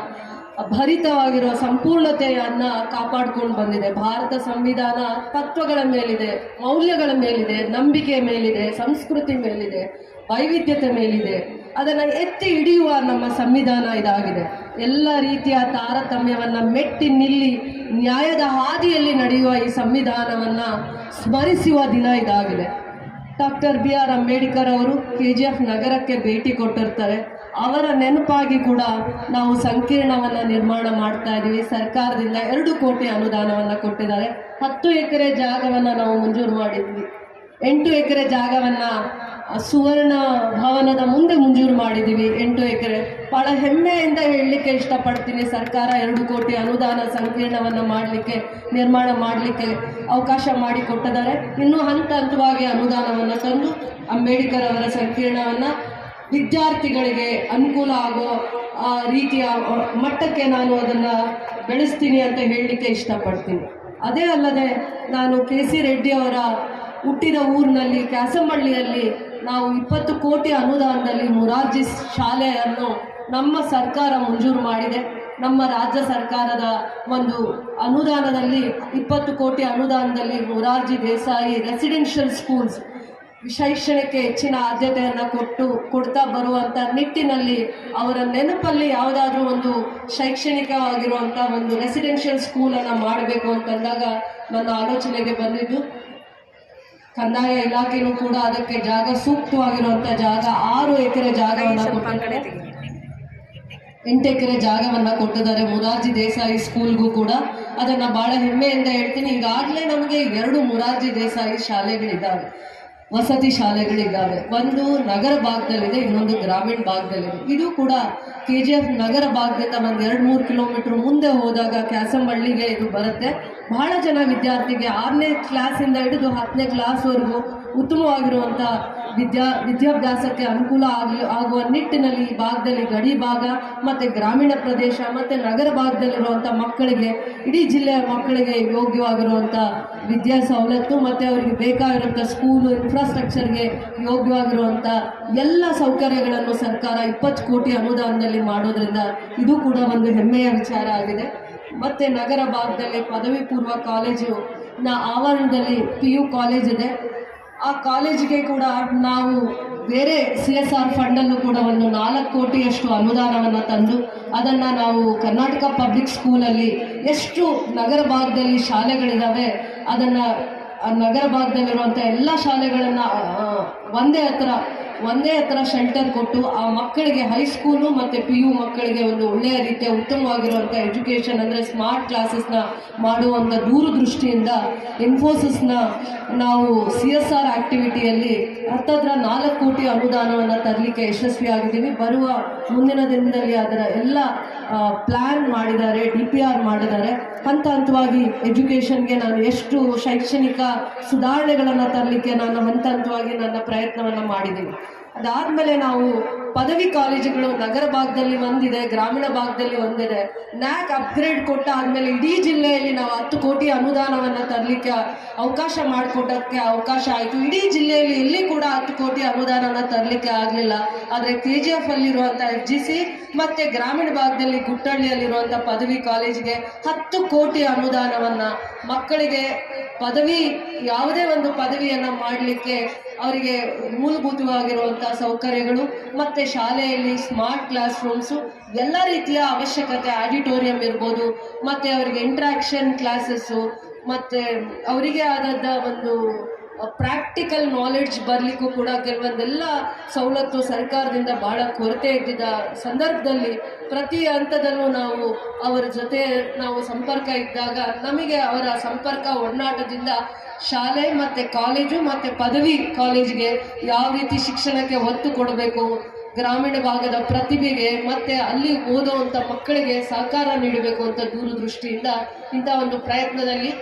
ಭರಿತವಾಗಿರುವ ಸಂಪೂರ್ಣತೆಯನ್ನು ಕಾಪಾಡ್ಕೊಂಡು ಬಂದಿದೆ. ಭಾರತ ಸಂವಿಧಾನ ತತ್ವಗಳ ಮೇಲಿದೆ, ಮೌಲ್ಯಗಳ ಮೇಲಿದೆ, ನಂಬಿಕೆ ಮೇಲಿದೆ, ಸಂಸ್ಕೃತಿ ಮೇಲಿದೆ, ವೈವಿಧ್ಯತೆ ಮೇಲಿದೆ. ಅದನ್ನು ಎತ್ತಿ ಹಿಡಿಯುವ ನಮ್ಮ ಸಂವಿಧಾನ ಇದಾಗಿದೆ. ಎಲ್ಲ ರೀತಿಯ ತಾರತಮ್ಯವನ್ನು ಮೆಟ್ಟಿ ನಿಲ್ಲಿ ನ್ಯಾಯದ ಹಾದಿಯಲ್ಲಿ ನಡೆಯುವ ಈ ಸಂವಿಧಾನವನ್ನು ಸ್ಮರಿಸುವ ದಿನ ಇದಾಗಿದೆ. ಡಾಕ್ಟರ್ BR ಅಂಬೇಡ್ಕರ್ ಅವರು KGF ನಗರಕ್ಕೆ ಭೇಟಿ ಕೊಟ್ಟಿರ್ತಾರೆ. ಅವರ ನೆನಪಾಗಿ ಕೂಡ ನಾವು ಸಂಕೀರ್ಣವನ್ನು ನಿರ್ಮಾಣ ಮಾಡ್ತಾ ಇದ್ದೀವಿ. ಸರ್ಕಾರದಿಂದ 2 ಕೋಟಿ ಅನುದಾನವನ್ನು ಕೊಟ್ಟಿದ್ದಾರೆ. 10 ಎಕರೆ ಜಾಗವನ್ನು ನಾವು ಮಂಜೂರು ಮಾಡಿದ್ವಿ. 8 ಎಕರೆ ಜಾಗವನ್ನು ಸುವರ್ಣ ಭವನದ ಮುಂದೆ ಮಂಜೂರು ಮಾಡಿದ್ದೀವಿ. 8 ಎಕರೆ. ಭಾಳ ಹೆಮ್ಮೆಯಿಂದ ಹೇಳಲಿಕ್ಕೆ ಇಷ್ಟಪಡ್ತೀನಿ, ಸರ್ಕಾರ 2 ಕೋಟಿ ಅನುದಾನ ಸಂಕೀರ್ಣವನ್ನು ಮಾಡಲಿಕ್ಕೆ, ನಿರ್ಮಾಣ ಮಾಡಲಿಕ್ಕೆ ಅವಕಾಶ ಮಾಡಿಕೊಟ್ಟಿದ್ದಾರೆ. ಇನ್ನೂ ಹಂತ ಹಂತವಾಗಿ ಅನುದಾನವನ್ನು ತಂದು ಅಂಬೇಡ್ಕರ್ ಅವರ ಸಂಕೀರ್ಣವನ್ನು ವಿದ್ಯಾರ್ಥಿಗಳಿಗೆ ಅನುಕೂಲ ಆಗೋ ರೀತಿಯ ಮಟ್ಟಕ್ಕೆ ನಾನು ಅದನ್ನು ಬೆಳೆಸ್ತೀನಿ ಅಂತ ಹೇಳಲಿಕ್ಕೆ ಇಷ್ಟಪಡ್ತೀನಿ. ಅದೇ ಅಲ್ಲದೆ ನಾನು KC ರೆಡ್ಡಿ ಅವರ ಹುಟ್ಟಿದ ಊರಿನಲ್ಲಿ ಕ್ಯಾಸಂಬಳ್ಳಿಯಲ್ಲಿ ನಾವು 20 ಕೋಟಿ ಅನುದಾನದಲ್ಲಿ ಮೊರಾರ್ಜಿ ಶಾಲೆಯನ್ನು ನಮ್ಮ ಸರ್ಕಾರ ಮಂಜೂರು ಮಾಡಿದೆ. ನಮ್ಮ ರಾಜ್ಯ ಸರ್ಕಾರದ ಒಂದು ಅನುದಾನದಲ್ಲಿ 20 ಕೋಟಿ ಅನುದಾನದಲ್ಲಿ ಮೊರಾರ್ಜಿ ದೇಸಾಯಿ ರೆಸಿಡೆನ್ಷಿಯಲ್ ಸ್ಕೂಲ್ಸ್ ಶೈಕ್ಷಣಿಕಕ್ಕೆ ಹೆಚ್ಚಿನ ಆದ್ಯತೆಯನ್ನು ಕೊಡ್ತಾ ಬರುವಂಥ ನಿಟ್ಟಿನಲ್ಲಿ ಅವರ ನೆನಪಲ್ಲಿ ಯಾವುದಾದ್ರೂ ಒಂದು ಶೈಕ್ಷಣಿಕವಾಗಿರುವಂಥ ಒಂದು ರೆಸಿಡೆನ್ಷಿಯಲ್ ಸ್ಕೂಲನ್ನು ಮಾಡಬೇಕು ಅಂತಂದಾಗ ನನ್ನ ಆಲೋಚನೆಗೆ ಬಂದಿದ್ದು. ಕಂದಾಯ ಇಲಾಖೆಯೂ ಕೂಡ ಅದಕ್ಕೆ ಜಾಗ, ಸೂಕ್ತವಾಗಿರುವಂಥ ಜಾಗ 6 ಎಕರೆ ಜಾಗವನ್ನು ಕೊಟ್ಟಿದ್ದಾರೆ. 8 ಎಕರೆ ಜಾಗವನ್ನು ಕೊಟ್ಟಿದ್ದಾರೆ ಮೊರಾರ್ಜಿ ದೇಸಾಯಿ ಸ್ಕೂಲ್ಗೂ ಕೂಡ. ಅದನ್ನು ಭಾಳ ಹೆಮ್ಮೆಯಿಂದ ಹೇಳ್ತೀನಿ. ಈಗಾಗಲೇ ನಮಗೆ 2 ಮೊರಾರ್ಜಿ ದೇಸಾಯಿ ಶಾಲೆಗಳಿದ್ದಾವೆ. ವಸತಿ ಶಾಲೆಗಳಿದ್ದಾವೆ. ಒಂದು ನಗರ ಭಾಗದಲ್ಲಿದೆ, ಇನ್ನೊಂದು ಗ್ರಾಮೀಣ ಭಾಗದಲ್ಲಿದೆ. ಇದು ಕೂಡ KGF ನಗರ ಭಾಗದಿಂದ ಒಂದು 2-3 ಕಿಲೋಮೀಟರ್ ಮುಂದೆ ಹೋದಾಗ ಕ್ಯಾಸಂಬಳ್ಳಿಗೆ ಇದು ಬರುತ್ತೆ. ಬಹಳ ಜನ ವಿದ್ಯಾರ್ಥಿಗೆ 6ನೇ ಕ್ಲಾಸಿಂದ ಹಿಡಿದು 10ನೇ ಕ್ಲಾಸ್ವರೆಗೂ ಉತ್ತಮವಾಗಿರುವಂಥ ವಿದ್ಯಾಭ್ಯಾಸಕ್ಕೆ ಅನುಕೂಲ ಆಗುವ ನಿಟ್ಟಿನಲ್ಲಿ ಈ ಭಾಗದಲ್ಲಿ ಗಡಿ ಭಾಗ ಮತ್ತು ಗ್ರಾಮೀಣ ಪ್ರದೇಶ ಮತ್ತು ನಗರ ಭಾಗದಲ್ಲಿರುವಂಥ ಮಕ್ಕಳಿಗೆ, ಇಡೀ ಜಿಲ್ಲೆಯ ಮಕ್ಕಳಿಗೆ ಯೋಗ್ಯವಾಗಿರುವಂಥ ವಿದ್ಯಾ ಸವಲತ್ತು ಮತ್ತು ಅವರಿಗೆ ಬೇಕಾಗಿರುವಂಥ ಸ್ಕೂಲು ಇನ್ಫ್ರಾಸ್ಟ್ರಕ್ಚರ್ಗೆ ಯೋಗ್ಯವಾಗಿರುವಂಥ ಎಲ್ಲ ಸೌಕರ್ಯಗಳನ್ನು ಸರ್ಕಾರ 20 ಕೋಟಿ ಅನುದಾನದಲ್ಲಿ ಮಾಡೋದ್ರಿಂದ ಇದು ಕೂಡ ಒಂದು ಹೆಮ್ಮೆಯ ವಿಚಾರ ಆಗಿದೆ. ಮತ್ತು ನಗರ ಭಾಗದಲ್ಲಿ ಪದವಿ ಪೂರ್ವ ಕಾಲೇಜಿನ ಆವರಣದಲ್ಲಿ PU ಕಾಲೇಜ್ ಇದೆ. ಆ ಕಾಲೇಜಿಗೆ ಕೂಡ ನಾವು ಬೇರೆ CSR ಫಂಡಲ್ಲೂ ಕೂಡ ಒಂದು 4 ಕೋಟಿಯಷ್ಟು ಅನುದಾನವನ್ನು ತಂದು ಅದನ್ನು ನಾವು ಕರ್ನಾಟಕ ಪಬ್ಲಿಕ್ ಸ್ಕೂಲಲ್ಲಿ ಎಷ್ಟು ನಗರ ಭಾಗದಲ್ಲಿ ಶಾಲೆಗಳಿದ್ದಾವೆ ಅದನ್ನು ನಗರ ಭಾಗದಲ್ಲಿರುವಂಥ ಎಲ್ಲ ಶಾಲೆಗಳನ್ನು ಒಂದೇ ಹತ್ರ ಶೆಲ್ಟರ್ ಕೊಟ್ಟು ಆ ಮಕ್ಕಳಿಗೆ ಹೈಸ್ಕೂಲು ಮತ್ತು PU ಮಕ್ಕಳಿಗೆ ಒಂದು ಒಳ್ಳೆಯ ರೀತಿಯ ಉತ್ತಮವಾಗಿರುವಂಥ ಎಜುಕೇಷನ್ ಅಂದರೆ ಸ್ಮಾರ್ಟ್ ಕ್ಲಾಸಸ್ನ ಮಾಡುವಂಥ ದೂರದೃಷ್ಟಿಯಿಂದ ಇನ್ಫೋಸಿಸ್ನ ನಾವು CSR ಆ್ಯಕ್ಟಿವಿಟಿಯಲ್ಲಿ 4 ಕೋಟಿ ಅನುದಾನವನ್ನು ತರಲಿಕ್ಕೆ ಯಶಸ್ವಿಯಾಗಿದ್ದೀವಿ. ಬರುವ ಮುಂದಿನ ದಿನದಲ್ಲಿ ಅದರ ಎಲ್ಲ ಪ್ಲ್ಯಾನ್ ಮಾಡಿದ್ದಾರೆ, DPR ಮಾಡಿದ್ದಾರೆ. ಹಂತ ಹಂತವಾಗಿ ಎಜುಕೇಷನ್ಗೆ ನಾನು ಎಷ್ಟು ಶೈಕ್ಷಣಿಕ ಸುಧಾರಣೆಗಳನ್ನು ತರಲಿಕ್ಕೆ ನಾನು ಹಂತ ಹಂತವಾಗಿ ನನ್ನ ಪ್ರಯತ್ನವನ್ನು ಮಾಡಿದ್ದೀನಿ. ಅದಾದಮೇಲೆ ನಾವು ಪದವಿ ಕಾಲೇಜುಗಳು ನಗರ ಭಾಗದಲ್ಲಿ ಒಂದಿದೆ, ಗ್ರಾಮೀಣ ಭಾಗದಲ್ಲಿ ಒಂದಿದೆ. ನ್ಯಾಕ್ ಅಪ್ಗ್ರೇಡ್ ಕೊಟ್ಟ ಆದಮೇಲೆ ಇಡೀ ಜಿಲ್ಲೆಯಲ್ಲಿ ನಾವು 10 ಕೋಟಿ ಅನುದಾನವನ್ನು ತರಲಿಕ್ಕೆ ಅವಕಾಶ ಮಾಡಿಕೊಟ್ಟಕ್ಕೆ ಅವಕಾಶ ಆಯಿತು. ಇಡೀ ಜಿಲ್ಲೆಯಲ್ಲಿ ಎಲ್ಲಿ ಕೂಡ 10 ಕೋಟಿ ಅನುದಾನವನ್ನು ತರಲಿಕ್ಕೆ ಆಗಲಿಲ್ಲ. ಆದರೆ KGF ಅಲ್ಲಿರುವಂಥ FGC ಮತ್ತು ಗ್ರಾಮೀಣ ಭಾಗದಲ್ಲಿ ಗುಟ್ಟಳ್ಳಿಯಲ್ಲಿರುವಂಥ ಪದವಿ ಕಾಲೇಜಿಗೆ 10 ಕೋಟಿ ಅನುದಾನವನ್ನು ಮಕ್ಕಳಿಗೆ ಯಾವುದೇ ಒಂದು ಪದವಿಯನ್ನು ಮಾಡಲಿಕ್ಕೆ ಅವರಿಗೆ ಮೂಲಭೂತವಾಗಿರುವಂಥ ಸೌಕರ್ಯಗಳು ಮತ್ತು ಶಾಲೆಯಲ್ಲಿ ಸ್ಮಾರ್ಟ್ ಕ್ಲಾಸ್ ರೂಮ್ಸು ಎಲ್ಲ ರೀತಿಯ ಅವಶ್ಯಕತೆ, ಆಡಿಟೋರಿಯಂ ಇರ್ಬೋದು, ಮತ್ತು ಅವರಿಗೆ ಇಂಟ್ರಾಕ್ಷನ್ ಕ್ಲಾಸಸ್ಸು ಮತ್ತು ಅವರಿಗೆ ಆದದ್ದ ಒಂದು ಪ್ರಾಕ್ಟಿಕಲ್ ನಾಲೆಡ್ಜ್ ಬರಲಿಕ್ಕೂ ಕೂಡ ಕೆಲವೊಂದೆಲ್ಲ ಸವಲತ್ತು ಸರ್ಕಾರದಿಂದ ಭಾಳ ಕೊರತೆ ಇದ್ದಿದ್ದ ಸಂದರ್ಭದಲ್ಲಿ ಪ್ರತಿ ಹಂತದಲ್ಲೂ ನಾವು ಅವರ ಜೊತೆ ನಾವು ಸಂಪರ್ಕ ಇದ್ದಾಗ ನಮಗೆ ಅವರ ಸಂಪರ್ಕ ಒಡನಾಟದಿಂದ ಶಾಲೆ ಮತ್ತು ಕಾಲೇಜು ಮತ್ತು ಪದವಿ ಕಾಲೇಜಿಗೆ ಯಾವ ರೀತಿ ಶಿಕ್ಷಣಕ್ಕೆ ಒತ್ತು ಕೊಡಬೇಕು, ಗ್ರಾಮೀಣ ಭಾಗದ ಪ್ರತಿಭೆಗೆ ಮತ್ತು ಅಲ್ಲಿ ಓದುವಂಥ ಮಕ್ಕಳಿಗೆ ಸಹಕಾರ ನೀಡಬೇಕು ಅಂತ ದೂರದೃಷ್ಟಿಯಿಂದ ಇಂಥ ಒಂದು ಪ್ರಯತ್ನದಲ್ಲಿ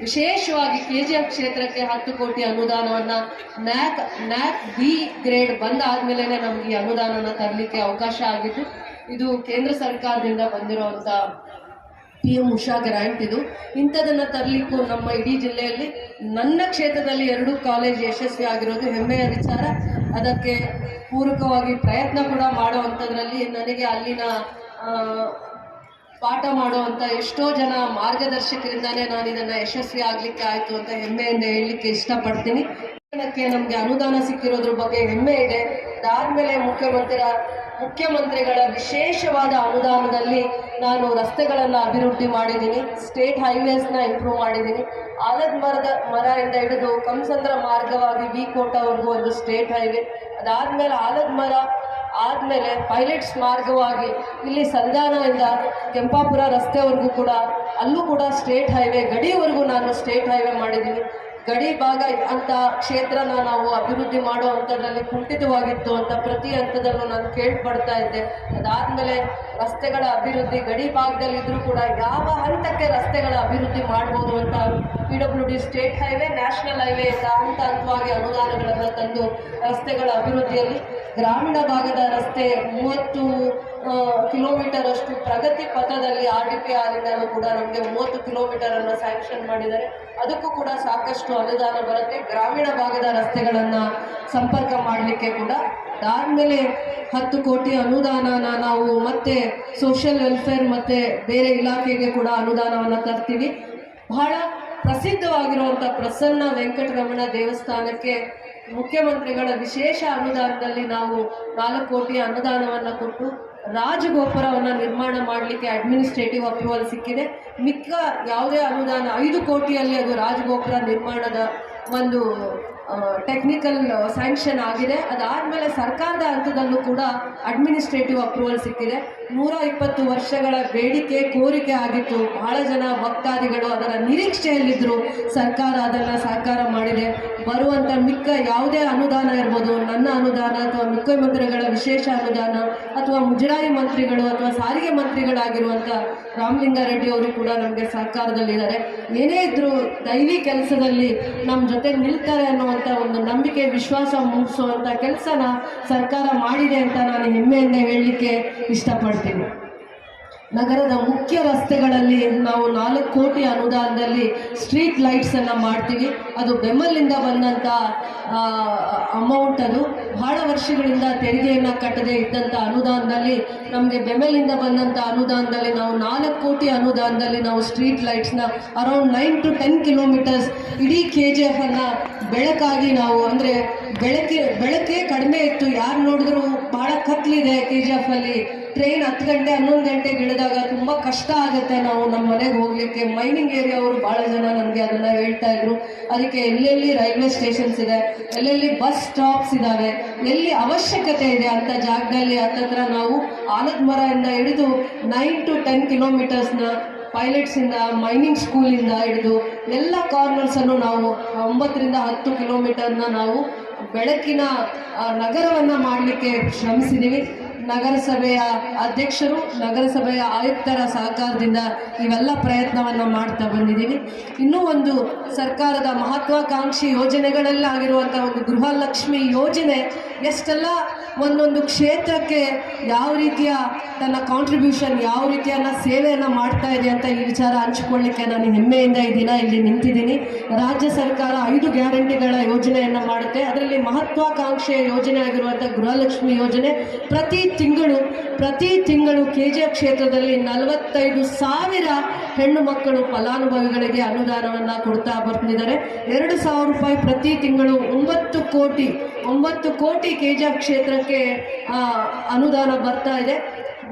ವಿಶೇಷವಾಗಿ KGF ಕ್ಷೇತ್ರಕ್ಕೆ 10 ಕೋಟಿ ಅನುದಾನವನ್ನು ನ್ಯಾಕ್ B ಗ್ರೇಡ್ ಬಂದಾದಮೇಲೆ ನಮಗೆ ಈ ಅನುದಾನನ ತರಲಿಕ್ಕೆ ಅವಕಾಶ ಆಗಿದ್ದು. ಇದು ಕೇಂದ್ರ ಸರ್ಕಾರದಿಂದ ಬಂದಿರುವಂಥ PM ಉಷಾ ಗ್ರ್ಯಾಂಟ್. ಇದು ಇಂಥದನ್ನು ತರಲಿಕ್ಕೂ ನಮ್ಮ ಇಡೀ ಜಿಲ್ಲೆಯಲ್ಲಿ ನನ್ನ ಕ್ಷೇತ್ರದಲ್ಲಿ 2 ಕಾಲೇಜ್ ಯಶಸ್ವಿ ಆಗಿರೋದು ಹೆಮ್ಮೆಯ ವಿಚಾರ. ಅದಕ್ಕೆ ಪೂರಕವಾಗಿ ಪ್ರಯತ್ನ ಕೂಡ ಮಾಡುವಂಥದ್ರಲ್ಲಿ ನನಗೆ ಅಲ್ಲಿನ ಪಾಠ ಮಾಡುವಂಥ ಎಷ್ಟೋ ಜನ ಮಾರ್ಗದರ್ಶಕರಿಂದಾನೇ ನಾನು ಇದನ್ನು ಯಶಸ್ವಿ ಆಗಲಿಕ್ಕೆ ಆಯಿತು ಅಂತ ಹೆಮ್ಮೆಯಿಂದ ಹೇಳಲಿಕ್ಕೆ ಇಷ್ಟಪಡ್ತೀನಿ. ನಮಗೆ ಅನುದಾನ ಸಿಕ್ಕಿರೋದ್ರ ಬಗ್ಗೆ ಹೆಮ್ಮೆ ಇದೆ. ಅದಾದಮೇಲೆ ಮುಖ್ಯಮಂತ್ರಿಗಳ ವಿಶೇಷವಾದ ಅನುದಾನದಲ್ಲಿ ನಾನು ರಸ್ತೆಗಳನ್ನು ಅಭಿವೃದ್ಧಿ ಮಾಡಿದ್ದೀನಿ, ಸ್ಟೇಟ್ ಹೈವೇಸ್ನ ಇಂಪ್ರೂವ್ ಮಾಡಿದ್ದೀನಿ. ಆಲದ ಮರದಿಂದ ಹಿಡಿದು ಕಂಸಂದ್ರ ಮಾರ್ಗವಾಗಿ B ಕೋಟವರೆಗೂ ಒಂದು ಸ್ಟೇಟ್ ಹೈವೇ, ಅದಾದಮೇಲೆ ಆಲದ ಮರ ಆದಮೇಲೆ ಪೈಲಟ್ಸ್ ಮಾರ್ಗವಾಗಿ ಇಲ್ಲಿ ಸಂಧಾನದಿಂದ ಕೆಂಪಾಪುರ ರಸ್ತೆವರೆಗೂ ಕೂಡ ಅಲ್ಲೂ ಕೂಡ ಸ್ಟೇಟ್ ಹೈವೇ, ಗಡಿವರೆಗೂ ನಾನು ಸ್ಟೇಟ್ ಹೈವೇ ಮಾಡಿದ್ದೀನಿ. ಗಡಿ ಭಾಗ ಅಂತ ಕ್ಷೇತ್ರನ ನಾವು ಅಭಿವೃದ್ಧಿ ಮಾಡೋ ಅಂಥದ್ರಲ್ಲಿ ಕುಂಠಿತವಾಗಿತ್ತು ಅಂತ ಪ್ರತಿ ಹಂತದಲ್ಲೂ ನಾನು ಕೇಳ್ಪಡ್ತಾ ಇದ್ದೆ. ಅದಾದಮೇಲೆ ರಸ್ತೆಗಳ ಅಭಿವೃದ್ಧಿ ಗಡಿ ಭಾಗದಲ್ಲಿದ್ದರೂ ಕೂಡ ಯಾವ ಹಂತಕ್ಕೆ ರಸ್ತೆಗಳ ಅಭಿವೃದ್ಧಿ ಮಾಡ್ಬೋದು ಅಂತ PWD state highway, national highway ಅಂತ ಹಂತ ಹಂತವಾಗಿ ಅನುದಾನಗಳನ್ನು ತಂದು ರಸ್ತೆಗಳ ಅಭಿವೃದ್ಧಿಯಲ್ಲಿ ಗ್ರಾಮೀಣ ಭಾಗದ ರಸ್ತೆ 30 ಕಿಲೋಮೀಟರ್ ಅಷ್ಟು ಪ್ರಗತಿ ಪಥದಲ್ಲಿ RDPRಯಿಂದಲೂ ಕೂಡ ನಮಗೆ 30 ಕಿಲೋಮೀಟರನ್ನು ಸ್ಯಾಂಕ್ಷನ್ ಮಾಡಿದ್ದಾರೆ. ಅದಕ್ಕೂ ಕೂಡ ಸಾಕಷ್ಟು ಅನುದಾನ ಬರುತ್ತೆ. ಗ್ರಾಮೀಣ ಭಾಗದ ರಸ್ತೆಗಳನ್ನು ಸಂಪರ್ಕ ಮಾಡಲಿಕ್ಕೆ ಕೂಡ ಅದಾದಮೇಲೆ 10 ಕೋಟಿ ಅನುದಾನನ ನಾವು ಮತ್ತೆ ಸೋಷಿಯಲ್ ವೆಲ್ಫೇರ್ ಮತ್ತು ಬೇರೆ ಇಲಾಖೆಗೆ ಕೂಡ ಅನುದಾನವನ್ನು ತರ್ತೀವಿ. ಬಹಳ ಪ್ರಸಿದ್ಧವಾಗಿರುವಂಥ ಪ್ರಸನ್ನ ವೆಂಕಟರಮಣ ದೇವಸ್ಥಾನಕ್ಕೆ ಮುಖ್ಯಮಂತ್ರಿಗಳ ವಿಶೇಷ ಅನುದಾನದಲ್ಲಿ ನಾವು 4 ಕೋಟಿ ಅನುದಾನವನ್ನು ಕೊಟ್ಟು ರಾಜಗೋಪುರವನ್ನು ನಿರ್ಮಾಣ ಮಾಡಲಿಕ್ಕೆ ಅಡ್ಮಿನಿಸ್ಟ್ರೇಟಿವ್ ಅಪ್ರೂವಲ್ ಸಿಕ್ಕಿದೆ. ಮಿಕ್ಕ ಯಾವುದೇ ಅನುದಾನ 5 ಕೋಟಿಯಲ್ಲಿ ಅದು ರಾಜಗೋಪುರ ನಿರ್ಮಾಣದ ಒಂದು ಟೆಕ್ನಿಕಲ್ ಸ್ಯಾಂಕ್ಷನ್ ಆಗಿದೆ. ಅದಾದಮೇಲೆ ಸರ್ಕಾರದ ಹಂತದಲ್ಲೂ ಕೂಡ ಅಡ್ಮಿನಿಸ್ಟ್ರೇಟಿವ್ ಅಪ್ರೂವಲ್ ಸಿಕ್ಕಿದೆ. 120 ವರ್ಷಗಳ ಬೇಡಿಕೆ ಕೋರಿಕೆ ಆಗಿತ್ತು. ಬಹಳ ಜನ ಭಕ್ತಾದಿಗಳು ಅದರ ನಿರೀಕ್ಷೆಯಲ್ಲಿದ್ದರು. ಸರ್ಕಾರ ಅದನ್ನು ಸಾಕಾರ ಮಾಡಿದೆ. ಬರುವಂಥ ಮಿಕ್ಕ ಯಾವುದೇ ಅನುದಾನ ಇರ್ಬೋದು, ನನ್ನ ಅನುದಾನ ಅಥವಾ ಮುಖ್ಯಮಂತ್ರಿಗಳ ವಿಶೇಷ ಅನುದಾನ ಅಥವಾ ಮುಜರಾಯಿ ಮಂತ್ರಿಗಳು ಅಥವಾ ಸಾರಿಗೆ ಮಂತ್ರಿಗಳಾಗಿರುವಂಥ ರಾಮಲಿಂಗಾರೆಡ್ಡಿ ಅವರು ಕೂಡ ನಮಗೆ ಸರ್ಕಾರದಲ್ಲಿದ್ದಾರೆ. ಏನೇ ಇದ್ದರೂ ದೈವಿ ಕೆಲಸದಲ್ಲಿ ನಮ್ಮ ಜೊತೆ ನಿಲ್ತಾರೆ ಅನ್ನುವಂಥ ಒಂದು ನಂಬಿಕೆ, ವಿಶ್ವಾಸ ಮೂಡಿಸುವಂಥ ಕೆಲಸನ ಸರ್ಕಾರ ಮಾಡಿದೆ ಅಂತ ನಾನು ಹೆಮ್ಮೆಯಿಂದ ಹೇಳಲಿಕ್ಕೆ ಇಷ್ಟಪಡ್ತೀನಿ. ನಗರದ ಮುಖ್ಯ ರಸ್ತೆಗಳಲ್ಲಿ ನಾವು 4 ಕೋಟಿ ಅನುದಾನದಲ್ಲಿ ಸ್ಟ್ರೀಟ್ ಲೈಟ್ಸನ್ನು ಮಾಡ್ತೀವಿ. ಅದು ಬೆಮ್ಮಲಿಂದ ಬಂದಂಥ ಅಮೌಂಟ್. ಅದು ಬಹಳ ವರ್ಷಗಳಿಂದ ತೆರಿಗೆಯನ್ನು ಕಟ್ಟದೇ ಇದ್ದಂಥ ಅನುದಾನದಲ್ಲಿ ನಮಗೆ ಬೆಮ್ಮಲಿಂದ ಬಂದಂಥ ಅನುದಾನದಲ್ಲಿ ನಾವು 4 ಕೋಟಿ ಅನುದಾನದಲ್ಲಿ ನಾವು ಸ್ಟ್ರೀಟ್ ಲೈಟ್ಸ್ನ ಅರೌಂಡ್ 9 to 10 ಕಿಲೋಮೀಟರ್ಸ್ ಇಡೀ KGF ಅನ್ನು ಬೆಳಕಾಗಿ ನಾವು, ಅಂದರೆ ಬೆಳಕೆ ಕಡಿಮೆ ಇತ್ತು. ಯಾರು ನೋಡಿದ್ರು ಭಾಳ ಕತ್ಲಿದೆ KGF ಅಲ್ಲಿ. ಟ್ರೈನ್ 10 ಗಂಟೆ 11 ಗಂಟೆಗೆ ಇಳಿದಾಗ ತುಂಬ ಕಷ್ಟ ಆಗುತ್ತೆ ನಾವು ನಮ್ಮ ಮನೆಗೆ ಹೋಗಲಿಕ್ಕೆ. ಮೈನಿಂಗ್ ಏರಿಯಾ ಅವರು ಭಾಳ ಜನ ನನಗೆ ಅದನ್ನು ಹೇಳ್ತಾ ಇದ್ರು. ಅದಕ್ಕೆ ಎಲ್ಲೆಲ್ಲಿ ರೈಲ್ವೆ ಸ್ಟೇಷನ್ಸ್ ಇದೆ, ಎಲ್ಲೆಲ್ಲಿ ಬಸ್ ಸ್ಟಾಪ್ಸ್ ಇದ್ದಾವೆ, ಎಲ್ಲಿ ಅವಶ್ಯಕತೆ ಇದೆ ಅಂಥ ಜಾಗದಲ್ಲಿ ಹತ್ತತ್ರ ನಾವು ಆಲದ ಮರದಿಂದ ಹಿಡಿದು 9 to 10 ಕಿಲೋಮೀಟರ್ಸ್ನ ಪೈಲಟ್ಸಿಂದ, ಮೈನಿಂಗ್ ಸ್ಕೂಲಿಂದ ಹಿಡಿದು ಎಲ್ಲ ಕಾರ್ನರ್ಸನ್ನು ನಾವು 9 ರಿಂದ 10 ಕಿಲೋಮೀಟರ್ನ ನಾವು ಬೆಳಕಿನ ನಗರವನ್ನು ಮಾಡಲಿಕ್ಕೆ ಶ್ರಮಿಸಿದ್ದೀವಿ. ನಗರಸಭೆಯ ಅಧ್ಯಕ್ಷರು, ನಗರಸಭೆಯ ಆಯುಕ್ತರ ಸಹಕಾರದಿಂದ ಇವೆಲ್ಲ ಪ್ರಯತ್ನವನ್ನು ಮಾಡ್ತಾ ಬಂದಿದ್ದೀವಿ. ಇನ್ನೂ ಒಂದು ಸರ್ಕಾರದ ಮಹತ್ವಾಕಾಂಕ್ಷಿ ಯೋಜನೆಗಳೆಲ್ಲ ಆಗಿರುವಂಥ ಒಂದು ಗೃಹಲಕ್ಷ್ಮಿ ಯೋಜನೆ ಎಷ್ಟೆಲ್ಲ ಒಂದೊಂದು ಕ್ಷೇತ್ರಕ್ಕೆ ಯಾವ ರೀತಿಯ ತನ್ನ ಕಾಂಟ್ರಿಬ್ಯೂಷನ್, ಯಾವ ರೀತಿಯನ್ನ ಸೇವೆಯನ್ನು ಮಾಡ್ತಾ ಇದೆ ಅಂತ ಈ ವಿಚಾರ ಹಂಚಿಕೊಳ್ಳಿಕ್ಕೆ ನಾನು ಹೆಮ್ಮೆಯಿಂದ ಈ ದಿನ ಇಲ್ಲಿ ನಿಂತಿದ್ದೀನಿ. ರಾಜ್ಯ ಸರ್ಕಾರ 5 ಗ್ಯಾರಂಟಿಗಳ ಯೋಜನೆಯನ್ನು ಮಾಡುತ್ತೆ. ಅದರಲ್ಲಿ ಮಹತ್ವಾಕಾಂಕ್ಷೆಯ ಯೋಜನೆ ಆಗಿರುವಂಥ ಗೃಹಲಕ್ಷ್ಮಿ ಯೋಜನೆ ಪ್ರತಿ ತಿಂಗಳು KGF ಕ್ಷೇತ್ರದಲ್ಲಿ 45,000 ಹೆಣ್ಣು ಮಕ್ಕಳು ಫಲಾನುಭವಿಗಳಿಗೆ ಅನುದಾನವನ್ನು ಕೊಡ್ತಾ ಬರ್ತಿದ್ದಾರೆ. 2,000 ರೂಪಾಯಿ ಪ್ರತಿ ತಿಂಗಳು 9 ಕೋಟಿ KGF ಕ್ಷೇತ್ರಕ್ಕೆ ಅನುದಾನ ಬರ್ತಾ ಇದೆ.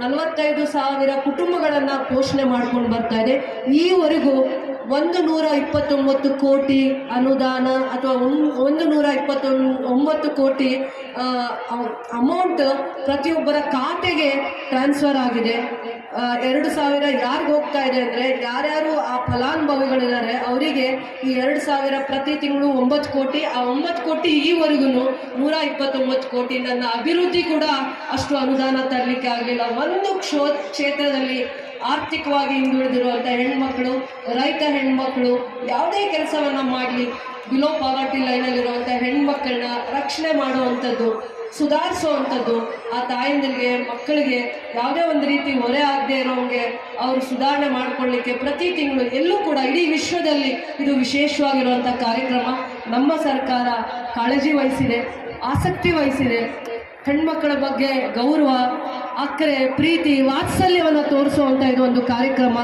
45,000 ಕುಟುಂಬಗಳನ್ನು ಪೋಷಣೆ ಮಾಡ್ಕೊಂಡು ಬರ್ತಾ ಇದೆ. ಈವರೆಗೂ 129 ಕೋಟಿ ಅನುದಾನ ಅಥವಾ 129 ಕೋಟಿ ಅಮೌಂಟ್ ಪ್ರತಿಯೊಬ್ಬರ ಖಾತೆಗೆ ಟ್ರಾನ್ಸ್ಫರ್ ಆಗಿದೆ. 2,000 ಯಾರಿಗೆ ಹೋಗ್ತಾ ಇದೆ ಅಂದರೆ, ಯಾರ್ಯಾರು ಆ ಫಲಾನುಭವಿಗಳಿದ್ದಾರೆ ಅವರಿಗೆ ಈ 2,000 ಪ್ರತಿ ತಿಂಗಳು 9 ಕೋಟಿ. ಆ 9 ಕೋಟಿ ಈವರೆಗೂ 129 ಕೋಟಿ. ನನ್ನ ಅಭಿವೃದ್ಧಿ ಕೂಡ ಅಷ್ಟು ಅನುದಾನ ತರಲಿಕ್ಕೆ ಆಗಲಿಲ್ಲ. ಒಂದು ಕ್ಷೇತ್ರದಲ್ಲಿ ಆರ್ಥಿಕವಾಗಿ ಹಿಂದುಳಿದಿರುವಂಥ ಹೆಣ್ಮಕ್ಳು, ರೈತ ಹೆಣ್ಮಕ್ಳು ಯಾವುದೇ ಕೆಲಸವನ್ನು ಮಾಡಲಿ, ಬಿಲೋ ಪಾವರ್ಟಿ ಲೈನಲ್ಲಿರುವಂಥ ಹೆಣ್ಮಕ್ಕಳನ್ನ ರಕ್ಷಣೆ ಮಾಡುವಂಥದ್ದು, ಸುಧಾರಿಸುವಂಥದ್ದು, ಆ ತಾಯಂದಿರಿಗೆ, ಮಕ್ಕಳಿಗೆ ಯಾವುದೇ ಒಂದು ರೀತಿ ಹೊರೆ ಆಗದೆ ಇರೋಂಗೆ ಅವರು ಸುಧಾರಣೆ ಮಾಡಿಕೊಳ್ಳಿಕ್ಕೆ ಪ್ರತಿ ತಿಂಗಳು ಎಲ್ಲೂ ಕೂಡ ಇಡೀ ವಿಶ್ವದಲ್ಲಿ ಇದು ವಿಶೇಷವಾಗಿರುವಂಥ ಕಾರ್ಯಕ್ರಮ. ನಮ್ಮ ಸರ್ಕಾರ ಕಾಳಜಿ ವಹಿಸಿದೆ, ಆಸಕ್ತಿ ವಹಿಸಿದೆ. ಹೆಣ್ಮಕ್ಕಳ ಬಗ್ಗೆ ಗೌರವ, ಅಕ್ಕರೆ, ಪ್ರೀತಿ, ವಾತ್ಸಲ್ಯವನ್ನು ತೋರಿಸುವಂಥ ಇದೊಂದು ಕಾರ್ಯಕ್ರಮ.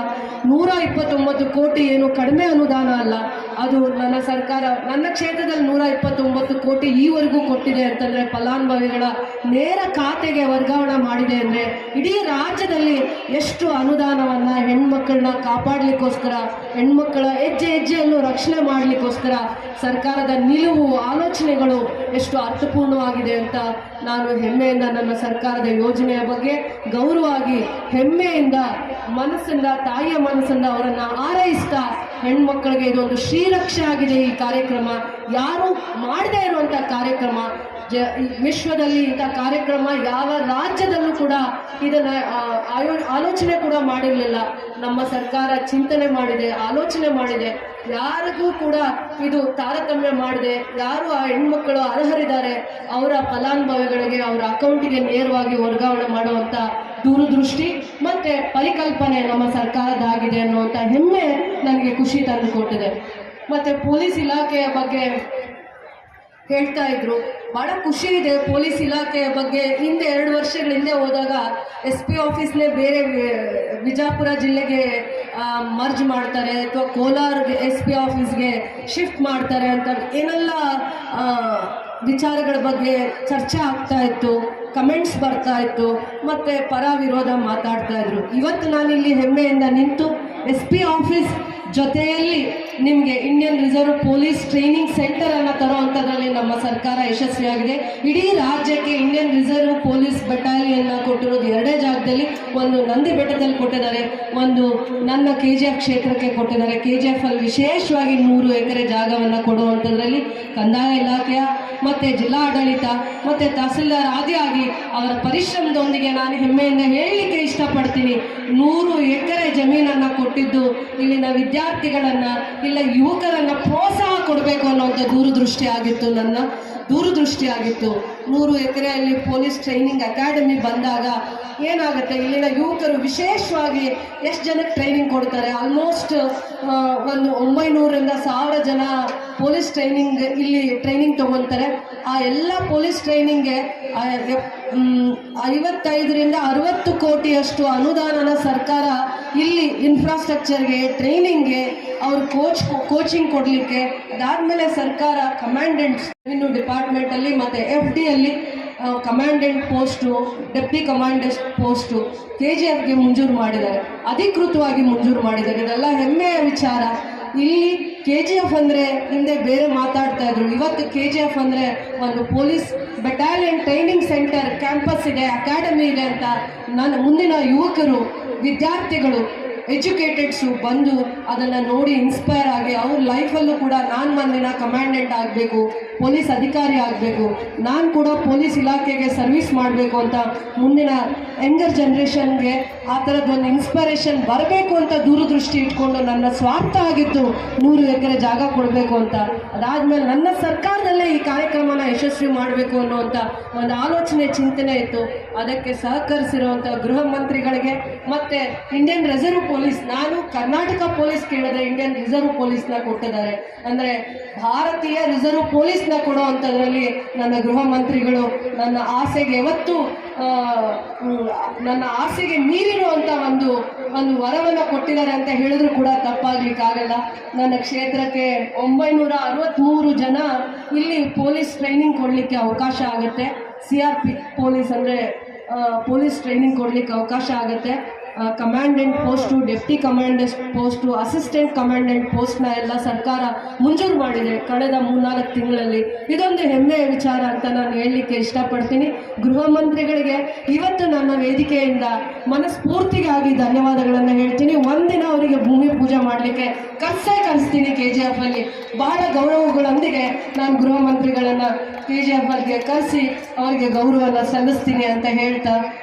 129 ಕೋಟಿ ಏನು ಕಡಿಮೆ ಅನುದಾನ ಅಲ್ಲ. ಅದು ನನ್ನ ಸರ್ಕಾರ, ನನ್ನ ಕ್ಷೇತ್ರದಲ್ಲಿ 129 ಕೋಟಿ ಈವರೆಗೂ ಕೊಟ್ಟಿದೆ ಅಂತಂದರೆ, ಫಲಾನುಭವಿಗಳ ನೇರ ಖಾತೆಗೆ ವರ್ಗಾವಣೆ ಮಾಡಿದೆ ಅಂದರೆ, ಇಡೀ ರಾಜ್ಯದಲ್ಲಿ ಎಷ್ಟು ಅನುದಾನವನ್ನು ಹೆಣ್ಮಕ್ಕಳನ್ನ ಕಾಪಾಡಲಿಕ್ಕೋಸ್ಕರ, ಹೆಣ್ಮಕ್ಕಳ ಹೆಜ್ಜೆಯಲ್ಲೂ ರಕ್ಷಣೆ ಮಾಡಲಿಕ್ಕೋಸ್ಕರ ಸರ್ಕಾರದ ನಿಲುವು, ಆಲೋಚನೆಗಳು ಎಷ್ಟು ಅರ್ಥಪೂರ್ಣವಾಗಿದೆ ಅಂತ ನಾನು ಹೆಮ್ಮೆಯಿಂದ ನನ್ನ ಸರ್ಕಾರದ ಯೋಜನೆಯ ಬಗ್ಗೆ ಗೌರವವಾಗಿ, ಹೆಮ್ಮೆಯಿಂದ, ಮನಸ್ಸಿಂದ, ತಾಯಿಯ ಮನಸ್ಸಿಂದ ಅವರನ್ನು ಆರೈಸ್ತಾ, ಹೆಣ್ಮಕ್ಕಳಿಗೆ ಇದೊಂದು ಶ್ರೀರಕ್ಷೆ ಆಗಿದೆ ಈ ಕಾರ್ಯಕ್ರಮ. ಯಾರು ಮಾಡದೇ ಇರುವಂಥ ಕಾರ್ಯಕ್ರಮ, ವಿಶ್ವದಲ್ಲಿ ಇಂಥ ಕಾರ್ಯಕ್ರಮ ಯಾವ ರಾಜ್ಯದಲ್ಲೂ ಕೂಡ ಇದನ್ನು ಆಲೋಚನೆ ಕೂಡ ಮಾಡಿರಲಿಲ್ಲ. ನಮ್ಮ ಸರ್ಕಾರ ಚಿಂತನೆ ಮಾಡಿದೆ, ಆಲೋಚನೆ ಮಾಡಿದೆ. ಯಾರಿಗೂ ಕೂಡ ಇದು ತಾರತಮ್ಯ ಮಾಡಿದೆ. ಯಾರು ಆ ಹೆಣ್ಮಕ್ಕಳು ಅರ್ಹರಿದ್ದಾರೆ ಅವರ ಫಲಾನುಭವಿಗಳಿಗೆ ಅವರ ಅಕೌಂಟಿಗೆ ನೇರವಾಗಿ ವರ್ಗಾವಣೆ ಮಾಡುವಂಥ ದೂರದೃಷ್ಟಿ ಮತ್ತು ಪರಿಕಲ್ಪನೆ ನಮ್ಮ ಸರ್ಕಾರದಾಗಿದೆ ಅನ್ನುವಂಥ ಹೆಮ್ಮೆ ನನಗೆ ಖುಷಿ ತಂದುಕೊಟ್ಟಿದೆ. ಮತ್ತು ಪೊಲೀಸ್ ಇಲಾಖೆಯ ಬಗ್ಗೆ ಹೇಳ್ತಾ ಇದ್ರು, ಭಾಳ ಖುಷಿ ಇದೆ ಪೊಲೀಸ್ ಇಲಾಖೆಯ ಬಗ್ಗೆ. ಹಿಂದೆ 2 ವರ್ಷಗಳ ಹಿಂದೆ ಹೋದಾಗ SP ಆಫೀಸ್ನೇ ಬೇರೆ ವಿಜಾಪುರ ಜಿಲ್ಲೆಗೆ ಮರ್ಜ್ ಮಾಡ್ತಾರೆ ಅಥವಾ ಕೋಲಾರ್ಗೆ SP ಆಫೀಸ್ಗೆ ಶಿಫ್ಟ್ ಮಾಡ್ತಾರೆ ಅಂತ ಏನೆಲ್ಲ ವಿಚಾರಗಳ ಬಗ್ಗೆ ಚರ್ಚೆ ಆಗ್ತಾ ಇತ್ತು, ಕಮೆಂಟ್ಸ್ ಬರ್ತಾ ಇತ್ತು, ಮತ್ತು ಪರ ವಿರೋಧ ಮಾತಾಡ್ತಾ ಇದ್ರು. ಇವತ್ತು ನಾನಿಲ್ಲಿ ಹೆಮ್ಮೆಯಿಂದ ನಿಂತು SP ಆಫೀಸ್ ಜೊತೆಯಲ್ಲಿ ನಿಮಗೆ Indian reserve police training centre ಅನ್ನು ತರುವಂಥದ್ರಲ್ಲಿ ನಮ್ಮ ಸರ್ಕಾರ ಯಶಸ್ವಿಯಾಗಿದೆ. ಇಡೀ ರಾಜ್ಯಕ್ಕೆ ಇಂಡಿಯನ್ ರಿಸರ್ವ್ ಪೊಲೀಸ್ ಬಟಾಲಿಯನ್ನ ಕೊಟ್ಟಿರೋದು 2 ಜಾಗದಲ್ಲಿ, ಒಂದು ನಂದಿ ಬೆಟ್ಟದಲ್ಲಿ ಕೊಟ್ಟಿದ್ದಾರೆ, ಒಂದು ನನ್ನ KGF ಕ್ಷೇತ್ರಕ್ಕೆ ಕೊಟ್ಟಿದ್ದಾರೆ. KGF ಅಲ್ಲಿ ವಿಶೇಷವಾಗಿ 100 ಎಕರೆ ಜಾಗವನ್ನು ಕೊಡುವಂಥದ್ರಲ್ಲಿ ಕಂದಾಯ ಇಲಾಖೆಯ ಮತ್ತು ಜಿಲ್ಲಾ ಆಡಳಿತ ಮತ್ತು ತಹಸೀಲ್ದಾರ್ ಆದಿಯಾಗಿ ಅವರ ಪರಿಶ್ರಮದೊಂದಿಗೆ ನಾನು ಹೆಮ್ಮೆಯಿಂದ ಹೇಳಲಿಕ್ಕೆ ಇಷ್ಟಪಡ್ತೀನಿ. 100 ಎಕರೆ ಜಮೀನನ್ನು ಕೊಟ್ಟಿದ್ದು ಇಲ್ಲಿನ ವಿದ್ಯಾರ್ಥಿಗಳನ್ನು, ಇಲ್ಲ ಯುವಕರನ್ನು ಪ್ರೋತ್ಸಾಹ ಕೊಡಬೇಕು ಅನ್ನೋಂಥ ದೂರದೃಷ್ಟಿ ಆಗಿತ್ತು, ನನ್ನ ದೂರದೃಷ್ಟಿ ಆಗಿತ್ತು. 100 ಎಕರೆಯಲ್ಲಿ ಪೊಲೀಸ್ ಟ್ರೈನಿಂಗ್ ಅಕಾಡೆಮಿ ಬಂದಾಗ ಏನಾಗುತ್ತೆ, ಇಲ್ಲಿನ ಯುವಕರು ವಿಶೇಷವಾಗಿ ಎಷ್ಟು ಜನಕ್ಕೆ ಟ್ರೈನಿಂಗ್ ಕೊಡ್ತಾರೆ, ಆಲ್ಮೋಸ್ಟ್ ಒಂದು 900ರಿಂದ 1000 ಜನ ಪೊಲೀಸ್ ಟ್ರೈನಿಂಗ್ ಇಲ್ಲಿ ಟ್ರೈನಿಂಗ್ ತಗೊತಾರೆ. ಆ ಎಲ್ಲ ಪೊಲೀಸ್ ಟ್ರೈನಿಂಗ್ಗೆ 55ರಿಂದ 60 ಕೋಟಿಯಷ್ಟು ಅನುದಾನನ ಸರ್ಕಾರ ಇಲ್ಲಿ ಇನ್ಫ್ರಾಸ್ಟ್ರಕ್ಚರ್ಗೆ, ಟ್ರೈನಿಂಗ್ಗೆ, ಅವ್ರ ಕೋಚಿಂಗ್ ಕೊಡಲಿಕ್ಕೆ, ಅದಾದಮೇಲೆ ಸರ್ಕಾರ ಕಮಾಂಡೆಂಟ್ಸ್ ರೆವಿನ್ಯೂ ಡಿಪಾರ್ಟ್ಮೆಂಟಲ್ಲಿ ಮತ್ತು FD ಅಲ್ಲಿ commandant post, deputy commandant post KGFಗೆ ಮಂಜೂರು ಮಾಡಿದ್ದಾರೆ, ಅಧಿಕೃತವಾಗಿ ಮಂಜೂರು ಮಾಡಿದ್ದಾರೆ. ಇದೆಲ್ಲ ಹೆಮ್ಮೆಯ ವಿಚಾರ. ಇಲ್ಲಿ KGF ಅಂದರೆ ಹಿಂದೆ ಬೇರೆ ಮಾತಾಡ್ತಾ ಇದ್ರು, ಇವತ್ತು KGF ಅಂದರೆ ಒಂದು police battalion training centre, campus ಇದೆ, ಅಕಾಡೆಮಿ ಇದೆ ಅಂತ ನನ್ನ ಮುಂದಿನ ಯುವಕರು, ವಿದ್ಯಾರ್ಥಿಗಳು, ಎಜುಕೇಟೆಡ್ಸು ಬಂದು ಅದನ್ನು ನೋಡಿ ಇನ್ಸ್ಪೈರ್ ಆಗಿ ಅವ್ರ ಲೈಫಲ್ಲೂ ಕೂಡ ನಾನು ಮುಂದಿನ ಕಮಾಂಡೆಂಟ್ ಆಗಬೇಕು, ಪೊಲೀಸ್ ಅಧಿಕಾರಿ ಆಗಬೇಕು, ನಾನು ಕೂಡ ಪೊಲೀಸ್ ಇಲಾಖೆಗೆ ಸರ್ವಿಸ್ ಮಾಡಬೇಕು ಅಂತ ಮುಂದಿನ ಯಂಗರ್ ಜನ್ರೇಷನ್ಗೆ ಆ ಥರದ್ದೊಂದು ಇನ್ಸ್ಪಿರೇಷನ್ ಬರಬೇಕು ಅಂತ ದೂರದೃಷ್ಟಿ ಇಟ್ಕೊಂಡು ನನ್ನ ಸ್ವಾರ್ಥ ಆಗಿತ್ತು 100 ಎಕರೆ ಜಾಗ ಕೊಡಬೇಕು ಅಂತ. ಅದಾದಮೇಲೆ ನನ್ನ ಸರ್ಕಾರದಲ್ಲೇ ಈ ಕಾರ್ಯಕ್ರಮನ ಯಶಸ್ವಿ ಮಾಡಬೇಕು ಅನ್ನುವಂಥ ಒಂದು ಆಲೋಚನೆ, ಚಿಂತನೆ ಇತ್ತು. ಅದಕ್ಕೆ ಸಹಕರಿಸಿರುವಂಥ ಗೃಹ ಮಂತ್ರಿಗಳಿಗೆ ಮತ್ತು ಇಂಡಿಯನ್ ರಿಸರ್ವ್ ಪೊಲೀಸ್, ನಾನು ಕರ್ನಾಟಕ ಪೊಲೀಸ್ ಕೇಳಿದ್ರೆ ಇಂಡಿಯನ್ ರಿಸರ್ವ್ ಪೊಲೀಸ್ನ ಕೊಟ್ಟಿದ್ದಾರೆ. ಅಂದರೆ ಭಾರತೀಯ ರಿಸರ್ವ್ ಪೊಲೀಸ್ನ ಕೊಡುವಂಥದ್ರಲ್ಲಿ ನನ್ನ ಗೃಹ ಮಂತ್ರಿಗಳು ನನ್ನ ಆಸೆಗೆ ಯಾವತ್ತೂ ನನ್ನ ಆಸೆಗೆ ಮೀರಿರುವಂಥ ಒಂದು ವರವನ್ನು ಕೊಟ್ಟಿದ್ದಾರೆ ಅಂತ ಹೇಳಿದ್ರು ಕೂಡ ತಪ್ಪಾಗ್ಲಿಕ್ಕಾಗಲ್ಲ. ನನ್ನ ಕ್ಷೇತ್ರಕ್ಕೆ 963 ಜನ ಇಲ್ಲಿ ಪೊಲೀಸ್ ಟ್ರೈನಿಂಗ್ ಕೊಡಲಿಕ್ಕೆ ಅವಕಾಶ ಆಗುತ್ತೆ. CRP ಪೊಲೀಸ್ ಅಂದರೆ ಪೊಲೀಸ್ ಟ್ರೈನಿಂಗ್ ಕೊಡಲಿಕ್ಕೆ ಅವಕಾಶ ಆಗುತ್ತೆ. Commandant post, deputy commandant post, assistant commandant ಪೋಸ್ಟ್ನ ಎಲ್ಲ ಸರ್ಕಾರ ಮಂಜೂರು ಮಾಡಿದೆ ಕಳೆದ 3-4 ತಿಂಗಳಲ್ಲಿ. ಇದೊಂದು ಹೆಮ್ಮೆಯ ವಿಚಾರ ಅಂತ ನಾನು ಹೇಳಲಿಕ್ಕೆ ಇಷ್ಟಪಡ್ತೀನಿ. ಗೃಹ ಮಂತ್ರಿಗಳಿಗೆ ಇವತ್ತು ನನ್ನ ವೇದಿಕೆಯಿಂದ ಮನಸ್ಫೂರ್ತಿಗಾಗಿ ಧನ್ಯವಾದಗಳನ್ನು ಹೇಳ್ತೀನಿ. ಒಂದಿನ ಅವರಿಗೆ ಭೂಮಿ ಪೂಜೆ ಮಾಡಲಿಕ್ಕೆ ಕರೆಸ್ತೀನಿ KGF ಅಲ್ಲಿ. ಬಹಳ ಗೌರವಗಳೊಂದಿಗೆ ನಾನು ಗೃಹ ಮಂತ್ರಿಗಳನ್ನು KGF ಅಲ್ಲಿಗೆ ಕರೆಸಿ ಅವರಿಗೆ ಗೌರವವನ್ನು ಸಲ್ಲಿಸ್ತೀನಿ ಅಂತ ಹೇಳ್ತಾ,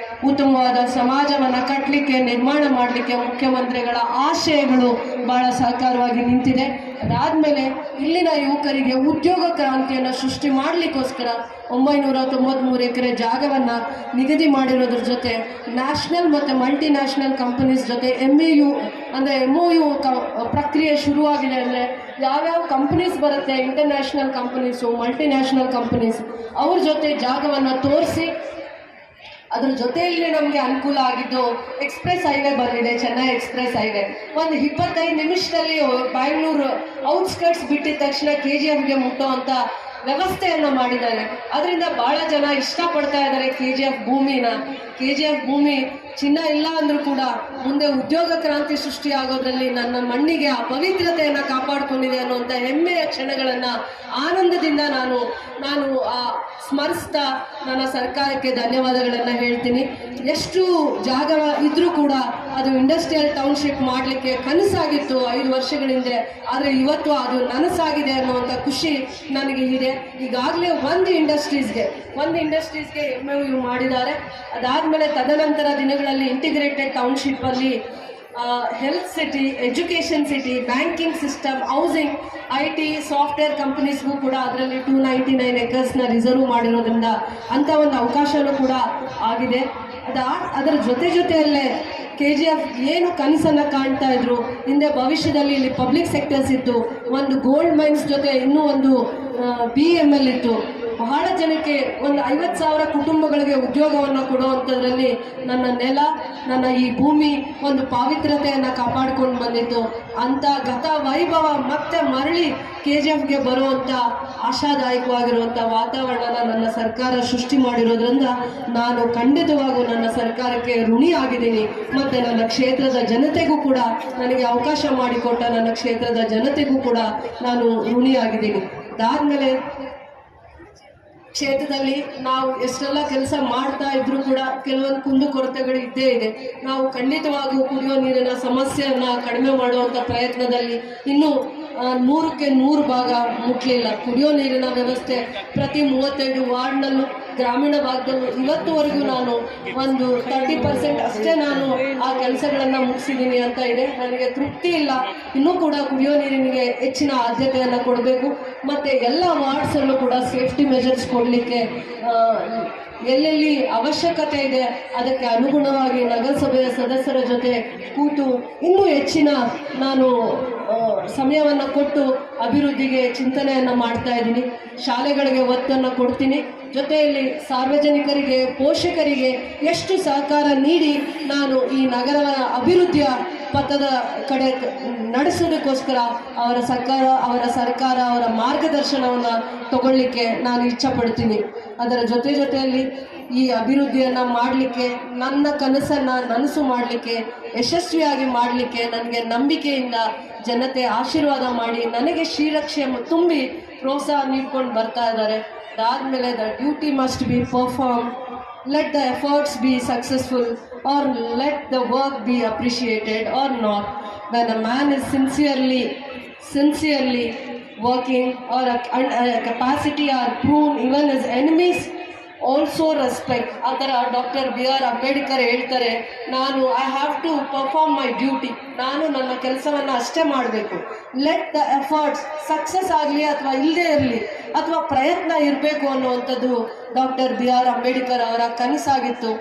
ಉತ್ತಮವಾದ ಸಮಾಜವನ್ನು ಕಟ್ಟಲಿಕ್ಕೆ, ನಿರ್ಮಾಣ ಮಾಡಲಿಕ್ಕೆ ಮುಖ್ಯಮಂತ್ರಿಗಳ ಆಶಯಗಳು ಭಾಳ ಸಹಕಾರವಾಗಿ ನಿಂತಿದೆ. ಅದಾದಮೇಲೆ ಇಲ್ಲಿನ ಯುವಕರಿಗೆ ಉದ್ಯೋಗ ಕ್ರಾಂತಿಯನ್ನು ಸೃಷ್ಟಿ ಮಾಡಲಿಕ್ಕೋಸ್ಕರ 993 ಎಕರೆ ಜಾಗವನ್ನು ನಿಗದಿ ಮಾಡಿರೋದ್ರ ಜೊತೆ ನ್ಯಾಷನಲ್ ಮತ್ತು ಮಲ್ಟಿನ್ಯಾಷನಲ್ ಕಂಪನೀಸ್ ಜೊತೆ MOU ಪ್ರಕ್ರಿಯೆ ಶುರುವಾಗಿದೆ. ಅಂದರೆ ಯಾವ್ಯಾವ ಕಂಪನೀಸ್ ಬರುತ್ತೆ, ಇಂಟರ್ನ್ಯಾಷನಲ್ ಕಂಪನೀಸು, ಮಲ್ಟಿನ್ಯಾಷನಲ್ ಕಂಪನೀಸ್, ಅವ್ರ ಜೊತೆ ಜಾಗವನ್ನು ತೋರಿಸಿ ಅದ್ರ ಜೊತೆಯಲ್ಲಿ ನಮಗೆ ಅನುಕೂಲ ಆಗಿದ್ದು ಎಕ್ಸ್ಪ್ರೆಸ್ ಹೈವೇ ಬಂದಿದೆ, ಚೆನ್ನೈ ಎಕ್ಸ್ಪ್ರೆಸ್ ಹೈವೇ. ಒಂದು 25 ನಿಮಿಷದಲ್ಲಿ ಬ್ಯಾಂಗ್ಳೂರು ಔಟ್ಸ್ಕರ್ಟ್ಸ್ ಬಿಟ್ಟಿದ ತಕ್ಷಣ KGFಗೆ ಮುಟ್ಟೋ ಅಂತ ವ್ಯವಸ್ಥೆಯನ್ನು ಮಾಡಿದ್ದಾರೆ. ಅದರಿಂದ ಭಾಳ ಜನ ಇಷ್ಟಪಡ್ತಾ ಇದ್ದಾರೆ KGF ಭೂಮಿನ. KGF ಭೂಮಿ ಚಿನ್ನ ಇಲ್ಲ ಅಂದರೂ ಕೂಡ ಮುಂದೆ ಉದ್ಯೋಗ ಕ್ರಾಂತಿ ಸೃಷ್ಟಿಯಾಗೋದ್ರಲ್ಲಿ ನನ್ನ ಮಣ್ಣಿಗೆ ಆ ಪವಿತ್ರತೆಯನ್ನು ಕಾಪಾಡಿಕೊಂಡಿದೆ ಅನ್ನುವಂಥ ಹೆಮ್ಮೆಯ ಕ್ಷಣಗಳನ್ನು ಆನಂದದಿಂದ ನಾನು ಸ್ಮರಿಸ್ತಾ ನನ್ನ ಸರ್ಕಾರಕ್ಕೆ ಧನ್ಯವಾದಗಳನ್ನು ಹೇಳ್ತೀನಿ. ಎಷ್ಟು ಜಾಗ ಇದ್ರೂ ಕೂಡ ಅದು ಇಂಡಸ್ಟ್ರಿಯಲ್ ಟೌನ್ಶಿಪ್ ಮಾಡಲಿಕ್ಕೆ ಕನಸಾಗಿತ್ತು 5 ವರ್ಷಗಳ ಹಿಂದೆ, ಆದರೆ ಇವತ್ತು ಅದು ನನಸಾಗಿದೆ ಅನ್ನುವಂಥ ಖುಷಿ ನನಗೆ ಇದೆ. ಈಗಾಗಲೇ ಒಂದು ಇಂಡಸ್ಟ್ರೀಸ್ಗೆ MOU ಮಾಡಿದ್ದಾರೆ. ಅದಾದಮೇಲೆ ತದನಂತರ ದಿನಗಳಲ್ಲಿ ಇಂಟಿಗ್ರೇಟೆಡ್ ಟೌನ್ಶಿಪ್ಪಲ್ಲಿ health city, education city, banking system, housing, IT, software ಕಂಪನೀಸ್ಗೂ ಕೂಡ ಅದರಲ್ಲಿ 299 ಎಕರ್ಸ್ನ ರಿಸರ್ವ್ ಮಾಡಿರೋದ್ರಿಂದ ಅಂಥ ಒಂದು ಅವಕಾಶವೂ ಕೂಡ ಆಗಿದೆ. ಅದರ ಜೊತೆಯಲ್ಲೇ KGF ಏನು ಕನಸನ್ನು ಕಾಣ್ತಾ ಇದ್ರು ಹಿಂದೆ, ಭವಿಷ್ಯದಲ್ಲಿ ಇಲ್ಲಿ ಪಬ್ಲಿಕ್ ಸೆಕ್ಟರ್ಸ್ ಇತ್ತು, ಒಂದು ಗೋಲ್ಡ್ ಮೈನ್ಸ್ ಜೊತೆ ಇನ್ನೂ ಒಂದು BML ಇತ್ತು, ಬಹಳ ಜನಕ್ಕೆ ಒಂದು 50,000 ಕುಟುಂಬಗಳಿಗೆ ಉದ್ಯೋಗವನ್ನು ಕೊಡುವಂಥದ್ರಲ್ಲಿ ನನ್ನ ನೆಲ, ನನ್ನ ಈ ಭೂಮಿ ಒಂದು ಪಾವಿತ್ರ್ಯತೆಯನ್ನು ಕಾಪಾಡಿಕೊಂಡು ಬಂದಿತ್ತು. ಅಂಥ ಗತ ವೈಭವ ಮತ್ತೆ ಮರಳಿ KGFಗೆ ಬರುವಂಥ ಆಶಾದಾಯಕವಾಗಿರುವಂಥ ವಾತಾವರಣನ ನನ್ನ ಸರ್ಕಾರ ಸೃಷ್ಟಿ ಮಾಡಿರೋದ್ರಿಂದ ನಾನು ಖಂಡಿತವಾಗೂ ನನ್ನ ಸರ್ಕಾರಕ್ಕೆ ಋಣಿಯಾಗಿದ್ದೀನಿ. ಮತ್ತು ನನ್ನ ಕ್ಷೇತ್ರದ ಜನತೆಗೂ ಕೂಡ, ನನಗೆ ಅವಕಾಶ ಮಾಡಿಕೊಟ್ಟ ನನ್ನ ಕ್ಷೇತ್ರದ ಜನತೆಗೂ ಕೂಡ ನಾನು ಋಣಿಯಾಗಿದ್ದೀನಿ. ಅದಾದಮೇಲೆ ಕ್ಷೇತ್ರದಲ್ಲಿ ನಾವು ಎಷ್ಟೆಲ್ಲ ಕೆಲಸ ಮಾಡ್ತಾ ಇದ್ರೂ ಕೂಡ ಕೆಲವೊಂದು ಕುಂದುಕೊರತೆಗಳು ಇದ್ದೇ ಇದೆ. ನಾವು ಖಂಡಿತವಾಗಿಯೂ ಕುಡಿಯೋ ನೀರಿನ ಸಮಸ್ಯೆಯನ್ನು ಕಡಿಮೆ ಮಾಡುವಂಥ ಪ್ರಯತ್ನದಲ್ಲಿ ಇನ್ನೂ 100ಕ್ಕೆ 100 ಭಾಗ ಮುಟ್ಲಿಲ್ಲ. ಕುಡಿಯೋ ನೀರಿನ ವ್ಯವಸ್ಥೆ ಪ್ರತಿ 35 ವಾರ್ಡ್ನಲ್ಲೂ, ಗ್ರಾಮೀಣ ಭಾಗದಲ್ಲೂ ಇವತ್ತುವರೆಗೂ ನಾನು ಒಂದು 30% ಅಷ್ಟೇ ನಾನು ಆ ಕೆಲಸಗಳನ್ನು ಮುಗಿಸಿದ್ದೀನಿ ಅಂತ ಇದೆ. ನನಗೆ ತೃಪ್ತಿ ಇಲ್ಲ. ಇನ್ನೂ ಕೂಡ ಕುಡಿಯೋ ನೀರಿನಿಗೆ ಹೆಚ್ಚಿನ ಆದ್ಯತೆಯನ್ನು ಕೊಡಬೇಕು. ಮತ್ತು ಎಲ್ಲ ವಾರ್ಡ್ಸಲ್ಲೂ ಕೂಡ ಸೇಫ್ಟಿ ಮೆಜರ್ಸ್ ಕೊಡಲಿಕ್ಕೆ ಎಲ್ಲೆಲ್ಲಿ ಅವಶ್ಯಕತೆ ಇದೆ ಅದಕ್ಕೆ ಅನುಗುಣವಾಗಿ ನಗರಸಭೆಯ ಸದಸ್ಯರ ಜೊತೆ ಕೂತು ಇನ್ನೂ ಹೆಚ್ಚಿನ ನಾನು ಸಮಯವನ್ನು ಕೊಟ್ಟು ಅಭಿವೃದ್ಧಿಗೆ ಚಿಂತನೆಯನ್ನು ಮಾಡ್ತಾ ಇದ್ದೀನಿ. ಶಾಲೆಗಳಿಗೆ ಒತ್ತನ್ನು ಕೊಡ್ತೀನಿ. ಜೊತೆಯಲ್ಲಿ ಸಾರ್ವಜನಿಕರಿಗೆ, ಪೋಷಕರಿಗೆ ಎಷ್ಟು ಸಹಕಾರ ನೀಡಿ ನಾನು ಈ ನಗರದ ಅಭಿವೃದ್ಧಿಯ ಪಥದ ಕಡೆ ನಡೆಸೋದಕ್ಕೋಸ್ಕರ ಅವರ ಸರ್ಕಾರ ಅವರ ಮಾರ್ಗದರ್ಶನವನ್ನು ತಗೊಳ್ಳಿಕ್ಕೆ ನಾನು ಇಚ್ಛಪಡ್ತೀನಿ. ಅದರ ಜೊತೆಯಲ್ಲಿ ಈ ಅಭಿವೃದ್ಧಿಯನ್ನು ಮಾಡಲಿಕ್ಕೆ, ನನ್ನ ಕನಸನ್ನು ನನಸು ಮಾಡಲಿಕ್ಕೆ, ಯಶಸ್ವಿಯಾಗಿ ಮಾಡಲಿಕ್ಕೆ ನನಗೆ ನಂಬಿಕೆಯಿಂದ ಜನತೆ ಆಶೀರ್ವಾದ ಮಾಡಿ ನನಗೆ ಶ್ರೀರಕ್ಷೆ ತುಂಬಿ ಪ್ರೋತ್ಸಾಹ ನೀಡ್ಕೊಂಡು ಬರ್ತಾ ಇದ್ದಾರೆ. ಅದಾದಮೇಲೆ the duty must be perform, let the efforts be successful or let the work be appreciated or not. When a man is sincerely working or a capacity are proven, even his enemies also respect. ಆ ಥರ doctor B.R. Ambedkar ಹೇಳ್ತಾರೆ, I have to perform my duty. ನಾನು ನನ್ನ ಕೆಲಸವನ್ನು ಅಷ್ಟೇ ಮಾಡಬೇಕು. Let the efforts, success ಆಗಲಿ ಅಥವಾ ಇಲ್ಲದೇ ಇರಲಿ ಅಥವಾ ಪ್ರಯತ್ನ ಇರಬೇಕು ಅನ್ನುವಂಥದ್ದು ಡಾಕ್ಟರ್ B.R. ಅಂಬೇಡ್ಕರ್ ಅವರ ಕನಸಾಗಿತ್ತು.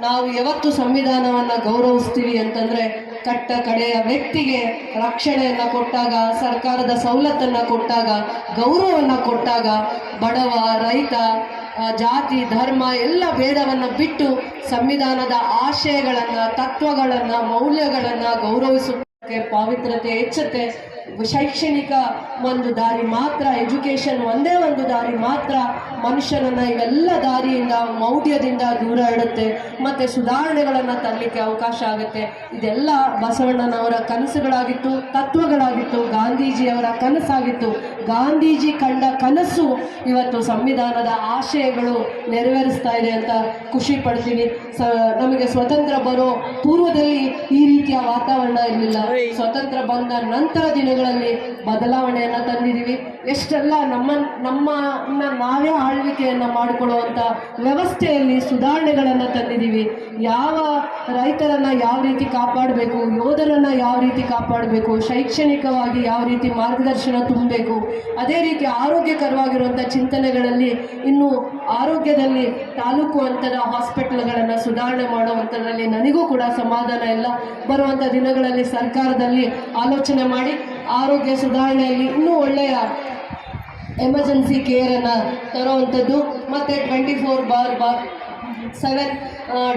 ನಾವು ಯಾವತ್ತು ಸಂವಿಧಾನವನ್ನು ಗೌರವಿಸ್ತೀವಿ ಅಂತಂದರೆ ಕಟ್ಟ ಕಡೆಯ ವ್ಯಕ್ತಿಗೆ ರಕ್ಷಣೆಯನ್ನು ಕೊಟ್ಟಾಗ, ಸರ್ಕಾರದ ಸವಲತ್ತನ್ನು ಕೊಟ್ಟಾಗ, ಗೌರವವನ್ನು ಕೊಟ್ಟಾಗ, ಬಡವ, ರೈತ, ಜಾತಿ, ಧರ್ಮ ಎಲ್ಲ ಭೇದವನ್ನು ಬಿಟ್ಟು ಸಂವಿಧಾನದ ಆಶಯಗಳನ್ನು, ತತ್ವಗಳನ್ನು, ಮೌಲ್ಯಗಳನ್ನು ಗೌರವಿಸುವುದಕ್ಕೆ ಪಾವಿತ್ರ್ಯತೆ ಹೆಚ್ಚುತ್ತೆ. ಶೈಕ್ಷಣಿಕ ಒಂದು ದಾರಿ ಮಾತ್ರ, ಎಜುಕೇಷನ್ ಒಂದೇ ಒಂದು ದಾರಿ ಮಾತ್ರ ಮನುಷ್ಯನನ್ನು ಇವೆಲ್ಲ ದಾರಿಯಿಂದ, ಮೌಢ್ಯದಿಂದ ದೂರ ಇಡುತ್ತೆ ಮತ್ತು ಸುಧಾರಣೆಗಳನ್ನು ತರಲಿಕ್ಕೆ ಅವಕಾಶ ಆಗುತ್ತೆ. ಇದೆಲ್ಲ ಬಸವಣ್ಣನವರ ಕನಸುಗಳಾಗಿತ್ತು, ತತ್ವಗಳಾಗಿತ್ತು, ಗಾಂಧೀಜಿಯವರ ಕನಸಾಗಿತ್ತು. ಗಾಂಧೀಜಿ ಕಂಡ ಕನಸು ಇವತ್ತು ಸಂವಿಧಾನದ ಆಶಯಗಳು ನೆರವೇರಿಸ್ತಾ ಇದೆ ಅಂತ ಖುಷಿ ಪಡ್ತೀನಿ. ನಮಗೆ ಸ್ವತಂತ್ರ ಬರೋ ಪೂರ್ವದಲ್ಲಿ ಈ ರೀತಿಯ ವಾತಾವರಣ ಇರಲಿಲ್ಲ. ಸ್ವತಂತ್ರ ಬಂದ ನಂತರ ದಿನಗಳಲ್ಲಿ ಬದಲಾವಣೆಯನ್ನು ತಂದಿದ್ದೀವಿ. ಎಷ್ಟೆಲ್ಲ ನಮ್ಮನ್ನ ನಾವೇ ಆಳ್ವಿಕೆಯನ್ನು ಮಾಡಿಕೊಳ್ಳುವಂಥ ವ್ಯವಸ್ಥೆಯಲ್ಲಿ ಸುಧಾರಣೆಗಳನ್ನು ತಂದಿದ್ದೀವಿ. ಯಾವ ರೈತರನ್ನು ಯಾವ ರೀತಿ ಕಾಪಾಡಬೇಕು, ಯೋಧರನ್ನು ಯಾವ ರೀತಿ ಕಾಪಾಡಬೇಕು, ಶೈಕ್ಷಣಿಕವಾಗಿ ಯಾವ ರೀತಿ ಮಾರ್ಗದರ್ಶನ ತುಂಬಬೇಕು, ಅದೇ ರೀತಿ ಆರೋಗ್ಯಕರವಾಗಿರುವಂಥ ಚಿಂತನೆಗಳಲ್ಲಿ ಇನ್ನು ಆರೋಗ್ಯದಲ್ಲಿ ತಾಲೂಕು ಹಂತದ ಹಾಸ್ಪಿಟಲ್ಗಳನ್ನು ಸುಧಾರಣೆ ಮಾಡುವಂಥದ್ರಲ್ಲಿ ನನಗೂ ಕೂಡ ಸಮಾಧಾನ ಇಲ್ಲ. ಬರುವಂಥ ದಿನಗಳಲ್ಲಿ ಸರ್ಕಾರದಲ್ಲಿ ಆಲೋಚನೆ ಮಾಡಿ ಆರೋಗ್ಯ ಸುಧಾರಣೆಯಲ್ಲಿ ಇನ್ನೂ ಒಳ್ಳೆಯ ಎಮರ್ಜೆನ್ಸಿ ಕೇರನ್ನು ತರುವಂಥದ್ದು ಮತ್ತು 24/7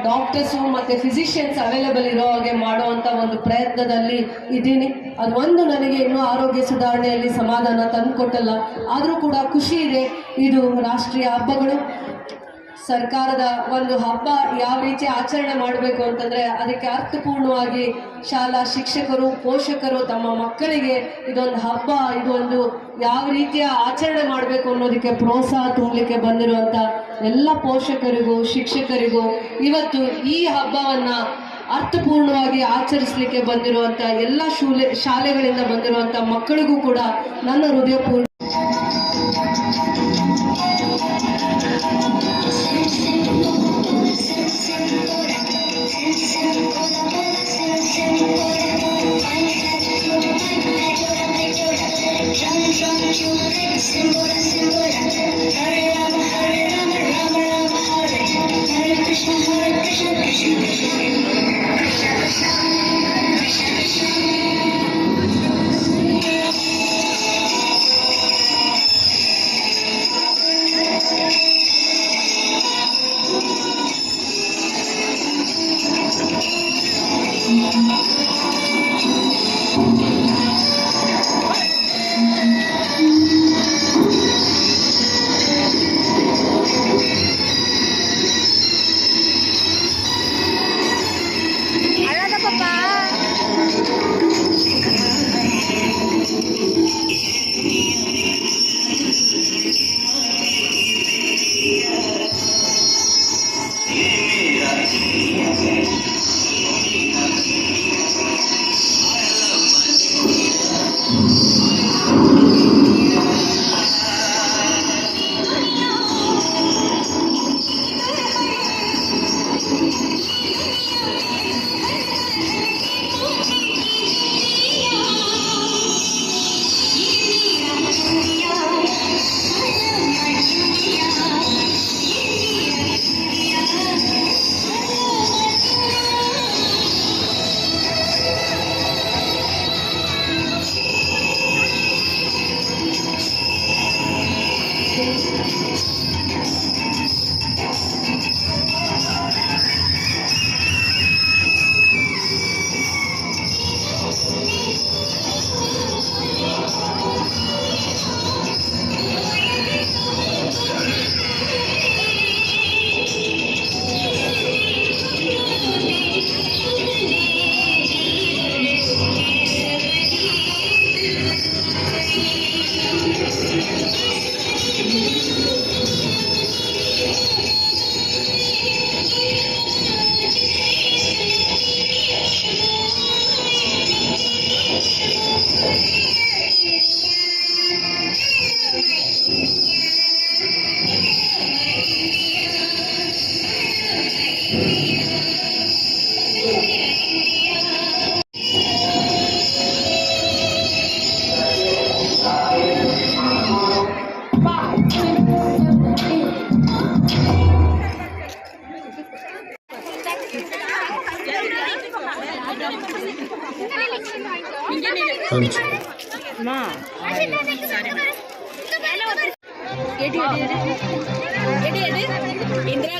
ಡಾಕ್ಟರ್ಸು ಮತ್ತು ಫಿಸಿಷಿಯನ್ಸ್ ಅವೈಲೇಬಲ್ ಇರೋ ಹಾಗೆ ಮಾಡುವಂಥ ಒಂದು ಪ್ರಯತ್ನದಲ್ಲಿ ಇದ್ದೀನಿ. ಅದು ಒಂದು ನನಗೆ ಇನ್ನೂ ಆರೋಗ್ಯ ಸುಧಾರಣೆಯಲ್ಲಿ ಸಮಾಧಾನ ತಂದುಕೊಟ್ಟಲ್ಲ. ಆದರೂ ಕೂಡ ಖುಷಿ ಇದೆ. ಇದು ರಾಷ್ಟ್ರೀಯ ಹಬ್ಬಗಳು, ಸರ್ಕಾರದ ಒಂದು ಹಬ್ಬ ಯಾವ ರೀತಿ ಆಚರಣೆ ಮಾಡಬೇಕು ಅಂತಂದರೆ ಅದಕ್ಕೆ ಅರ್ಥಪೂರ್ಣವಾಗಿ ಶಾಲಾ ಶಿಕ್ಷಕರು, ಪೋಷಕರು ತಮ್ಮ ಮಕ್ಕಳಿಗೆ ಇದೊಂದು ಹಬ್ಬ, ಇದೊಂದು ಯಾವ ರೀತಿಯ ಆಚರಣೆ ಮಾಡಬೇಕು ಅನ್ನೋದಕ್ಕೆ ಪ್ರೋತ್ಸಾಹ ತುಂಬಲಿಕ್ಕೆ ಬಂದಿರುವಂಥ ಎಲ್ಲ ಪೋಷಕರಿಗೂ, ಶಿಕ್ಷಕರಿಗೂ, ಇವತ್ತು ಈ ಹಬ್ಬವನ್ನು ಅರ್ಥಪೂರ್ಣವಾಗಿ ಆಚರಿಸಲಿಕ್ಕೆ ಬಂದಿರುವಂಥ ಎಲ್ಲ ಶಾಲೆಗಳಿಂದ ಬಂದಿರುವಂಥ ಮಕ್ಕಳಿಗೂ ಕೂಡ ನನ್ನ ಹೃದಯಪೂರ್ಣ ಹಂಚು. ಇಂದಿರಾ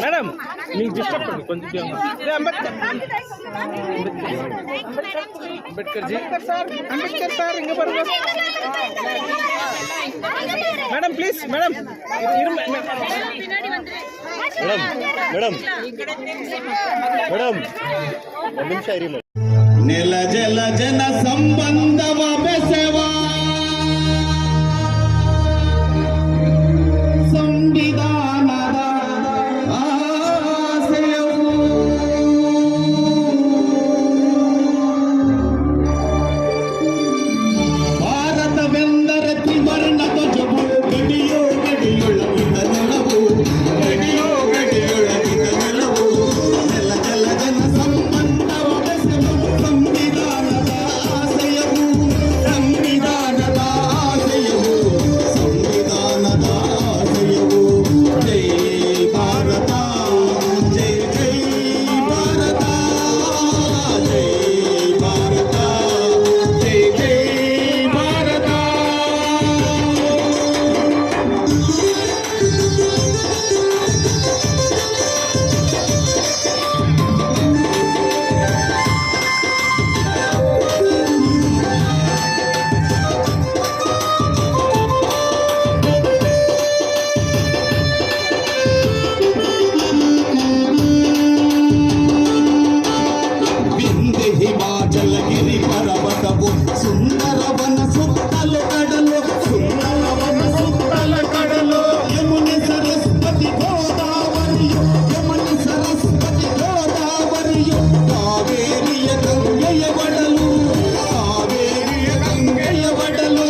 ಮೇಡಮ್ ನೀವು ಡಿಸ್ಟರ್ಬ್ ಮಾಡಿ ಕೊಂಚ ಅಂಬೇಡ್ಕರ್ ಸರ್ ಹಿಂಗೆ ಬರ್ಬೋದು ಮೇಡಮ್ ಪ್ಲೀಸ್ ಮೇಡಮ್ ಒಂದು ನಿಮಿಷ ಇರಿ. ನೆಲ ಜಲ ಜನ ಸಂಬಂಧವ ಬೆಸವ ಸಂವಿಧಾನದ ಆಶಯವು ಭಾರತವೆಂದರೆ ತ್ರಿವರ್ಣ ಧ್ವಜವು ಗಡಿಯೋ ಗಡಿಯೊಳಗಿನ ನೆಲವು ಗಡಿಯೋ ಗಡಿಯೊಳಗಿನ ನೆಲವು ನೆಲ ಜಲ ಜನ ಸಂಬಂಧವ ಬೆಸವ ಸಂವಿಧಾನದ ಆಶಯವು ಸಂವಿಧಾನದ ಆಶಯವು ಸಂವಿಧಾನದ ಆಶಯವು ಜೈ ಭಾರತ ಜೈ ಜೈ ಭಾರತ ಜೈ ಭಾರತ ಜೈ ಜೈ ಭಾರತ. ವಿಂಧ್ಯ ಹಿಮಾಚಲಗಿರಿ ಪರ್ವತವು ಸುಂದರವನ ಸುತ್ತಲು ಕಡಲು ಸುಂದರವನ ಸುತ್ತಲ ಕಡಲು ಯಮುನೆ ಸರಸ್ವತಿ ಗೋದಾವರಿಯು ಯಮುನೆ ಸರಸ್ವತಿ ಗೋದಾವರಿಯು ಕಾವೇರಿಯ ಗಂಗೆಯ ಒಡಲು ಕಾವೇರಿಯ ಗಂಗೆಯ ಒಡಲು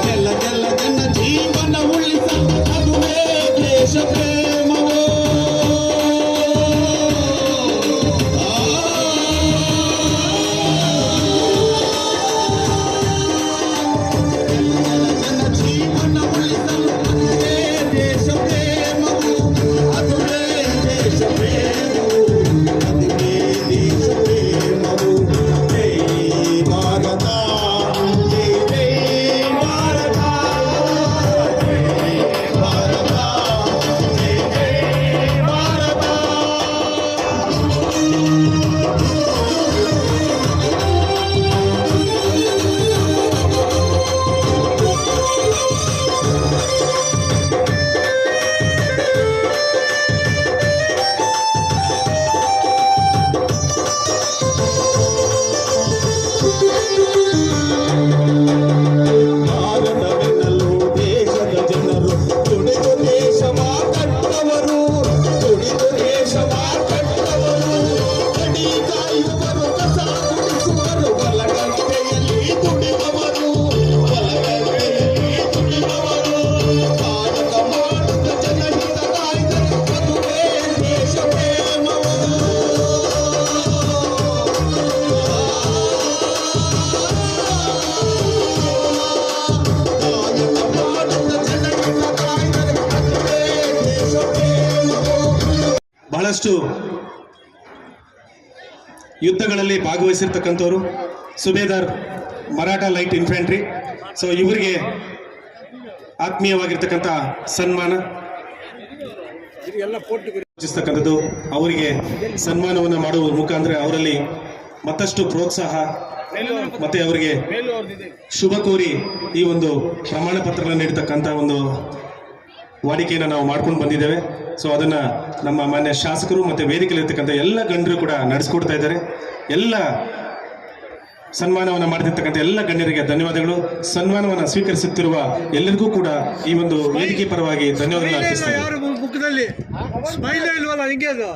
ಜಲ ಜಲ ಜನ ಜೀವನ ಉಳಿಸಲು ಅದುವೇ ದೇಶ ಪ್ರೇಮವೋ. ಜನ ಜೀವನ ಉಳಿಸಲು ಅದುವೇ ದೇಶ ಪ್ರೇಮವು ಅದುವೇ ದೇಶ ಪ್ರೇಮವು ಅದುವೇ ದೇಶ ಪ್ರೇಮವು. ಜೈ ಭಾರತ ಜೈ ಜೈ ಭಾರತ ಜೈ ಭಾರತ ಜೈ ಜೈ ಭಾರತ. ಭಾರತವೆನ್ನಲು ದೇಶದ ಜನರು ದುಡಿದು ದೇಶವ ಕಟ್ಟವರು ದುಡಿದು ದೇಶವ ಕಟ್ಟವರು ಗಡಿ ಕಾಯುವರು ಕಸ ಗುಡಿಸುವರು ಹೊಲಗದ್ದೆಯಲ್ಲಿ ದುಡಿದವರು ಹೊಲಗದ್ದೆಯಲ್ಲಿ ದುಡಿದವರು ಭಾರತ ಮಾಡುತ್ತ ಜನಹಿತ ಕಾಯ್ದರು ಅದುವೇ ದೇಶ ಪ್ರೇಮವು. ಬಹಳಷ್ಟು ಯುದ್ಧಗಳಲ್ಲಿ ಭಾಗವಹಿಸಿರ್ತಕ್ಕಂಥವ್ರು ಸುಬೇದಾರ್ ಮರಾಠ ಲೈಟ್ ಇನ್ಫ್ಯಾಂಟ್ರಿ. ಸೊ ಇವರಿಗೆ ಆತ್ಮೀಯವಾಗಿರ್ತಕ್ಕಂಥ ಸನ್ಮಾನ ಸೂಚಿಸ್ತಕ್ಕಂಥದ್ದು ಅವರಿಗೆ ಸನ್ಮಾನವನ್ನು ಮಾಡುವ ಮುಖಾಂತರ ಅವರಲ್ಲಿ ಮತ್ತಷ್ಟು ಪ್ರೋತ್ಸಾಹ ಮತ್ತೆ ಅವರಿಗೆ ಶುಭ ಕೋರಿ ಈ ಒಂದು ಪ್ರಮಾಣ ಪತ್ರಗಳನ್ನು ನೀಡತಕ್ಕಂಥ ಒಂದು ವಾಡಿಕೆಯನ್ನು ನಾವು ಮಾಡ್ಕೊಂಡು ಬಂದಿದ್ದೇವೆ. ಸೊ ಅದನ್ನ ನಮ್ಮ ಮಾನ್ಯ ಶಾಸಕರು ಮತ್ತೆ ವೇದಿಕೆಯಲ್ಲಿರ್ತಕ್ಕಂಥ ಎಲ್ಲ ಗಣ್ಯರು ಕೂಡ ನಡೆಸ್ಕೊಡ್ತಾ ಇದ್ದಾರೆ. ಎಲ್ಲ ಸನ್ಮಾನವನ್ನು ಮಾಡ್ತಿರ್ತಕ್ಕಂಥ ಎಲ್ಲ ಗಣ್ಯರಿಗೆ ಧನ್ಯವಾದಗಳು. ಸನ್ಮಾನವನ್ನು ಸ್ವೀಕರಿಸುತ್ತಿರುವ ಎಲ್ಲರಿಗೂ ಕೂಡ ಈ ಒಂದು ವೇದಿಕೆ ಪರವಾಗಿ ಧನ್ಯವಾದಗಳು ಅರ್ಪಿಸ್ತೇನೆ. ಮುಖದಲ್ಲಿ ಸ್ಮೈಲ್ ಇಲ್ವಲ್ಲ, ಹಿಂಗೆ ಅದು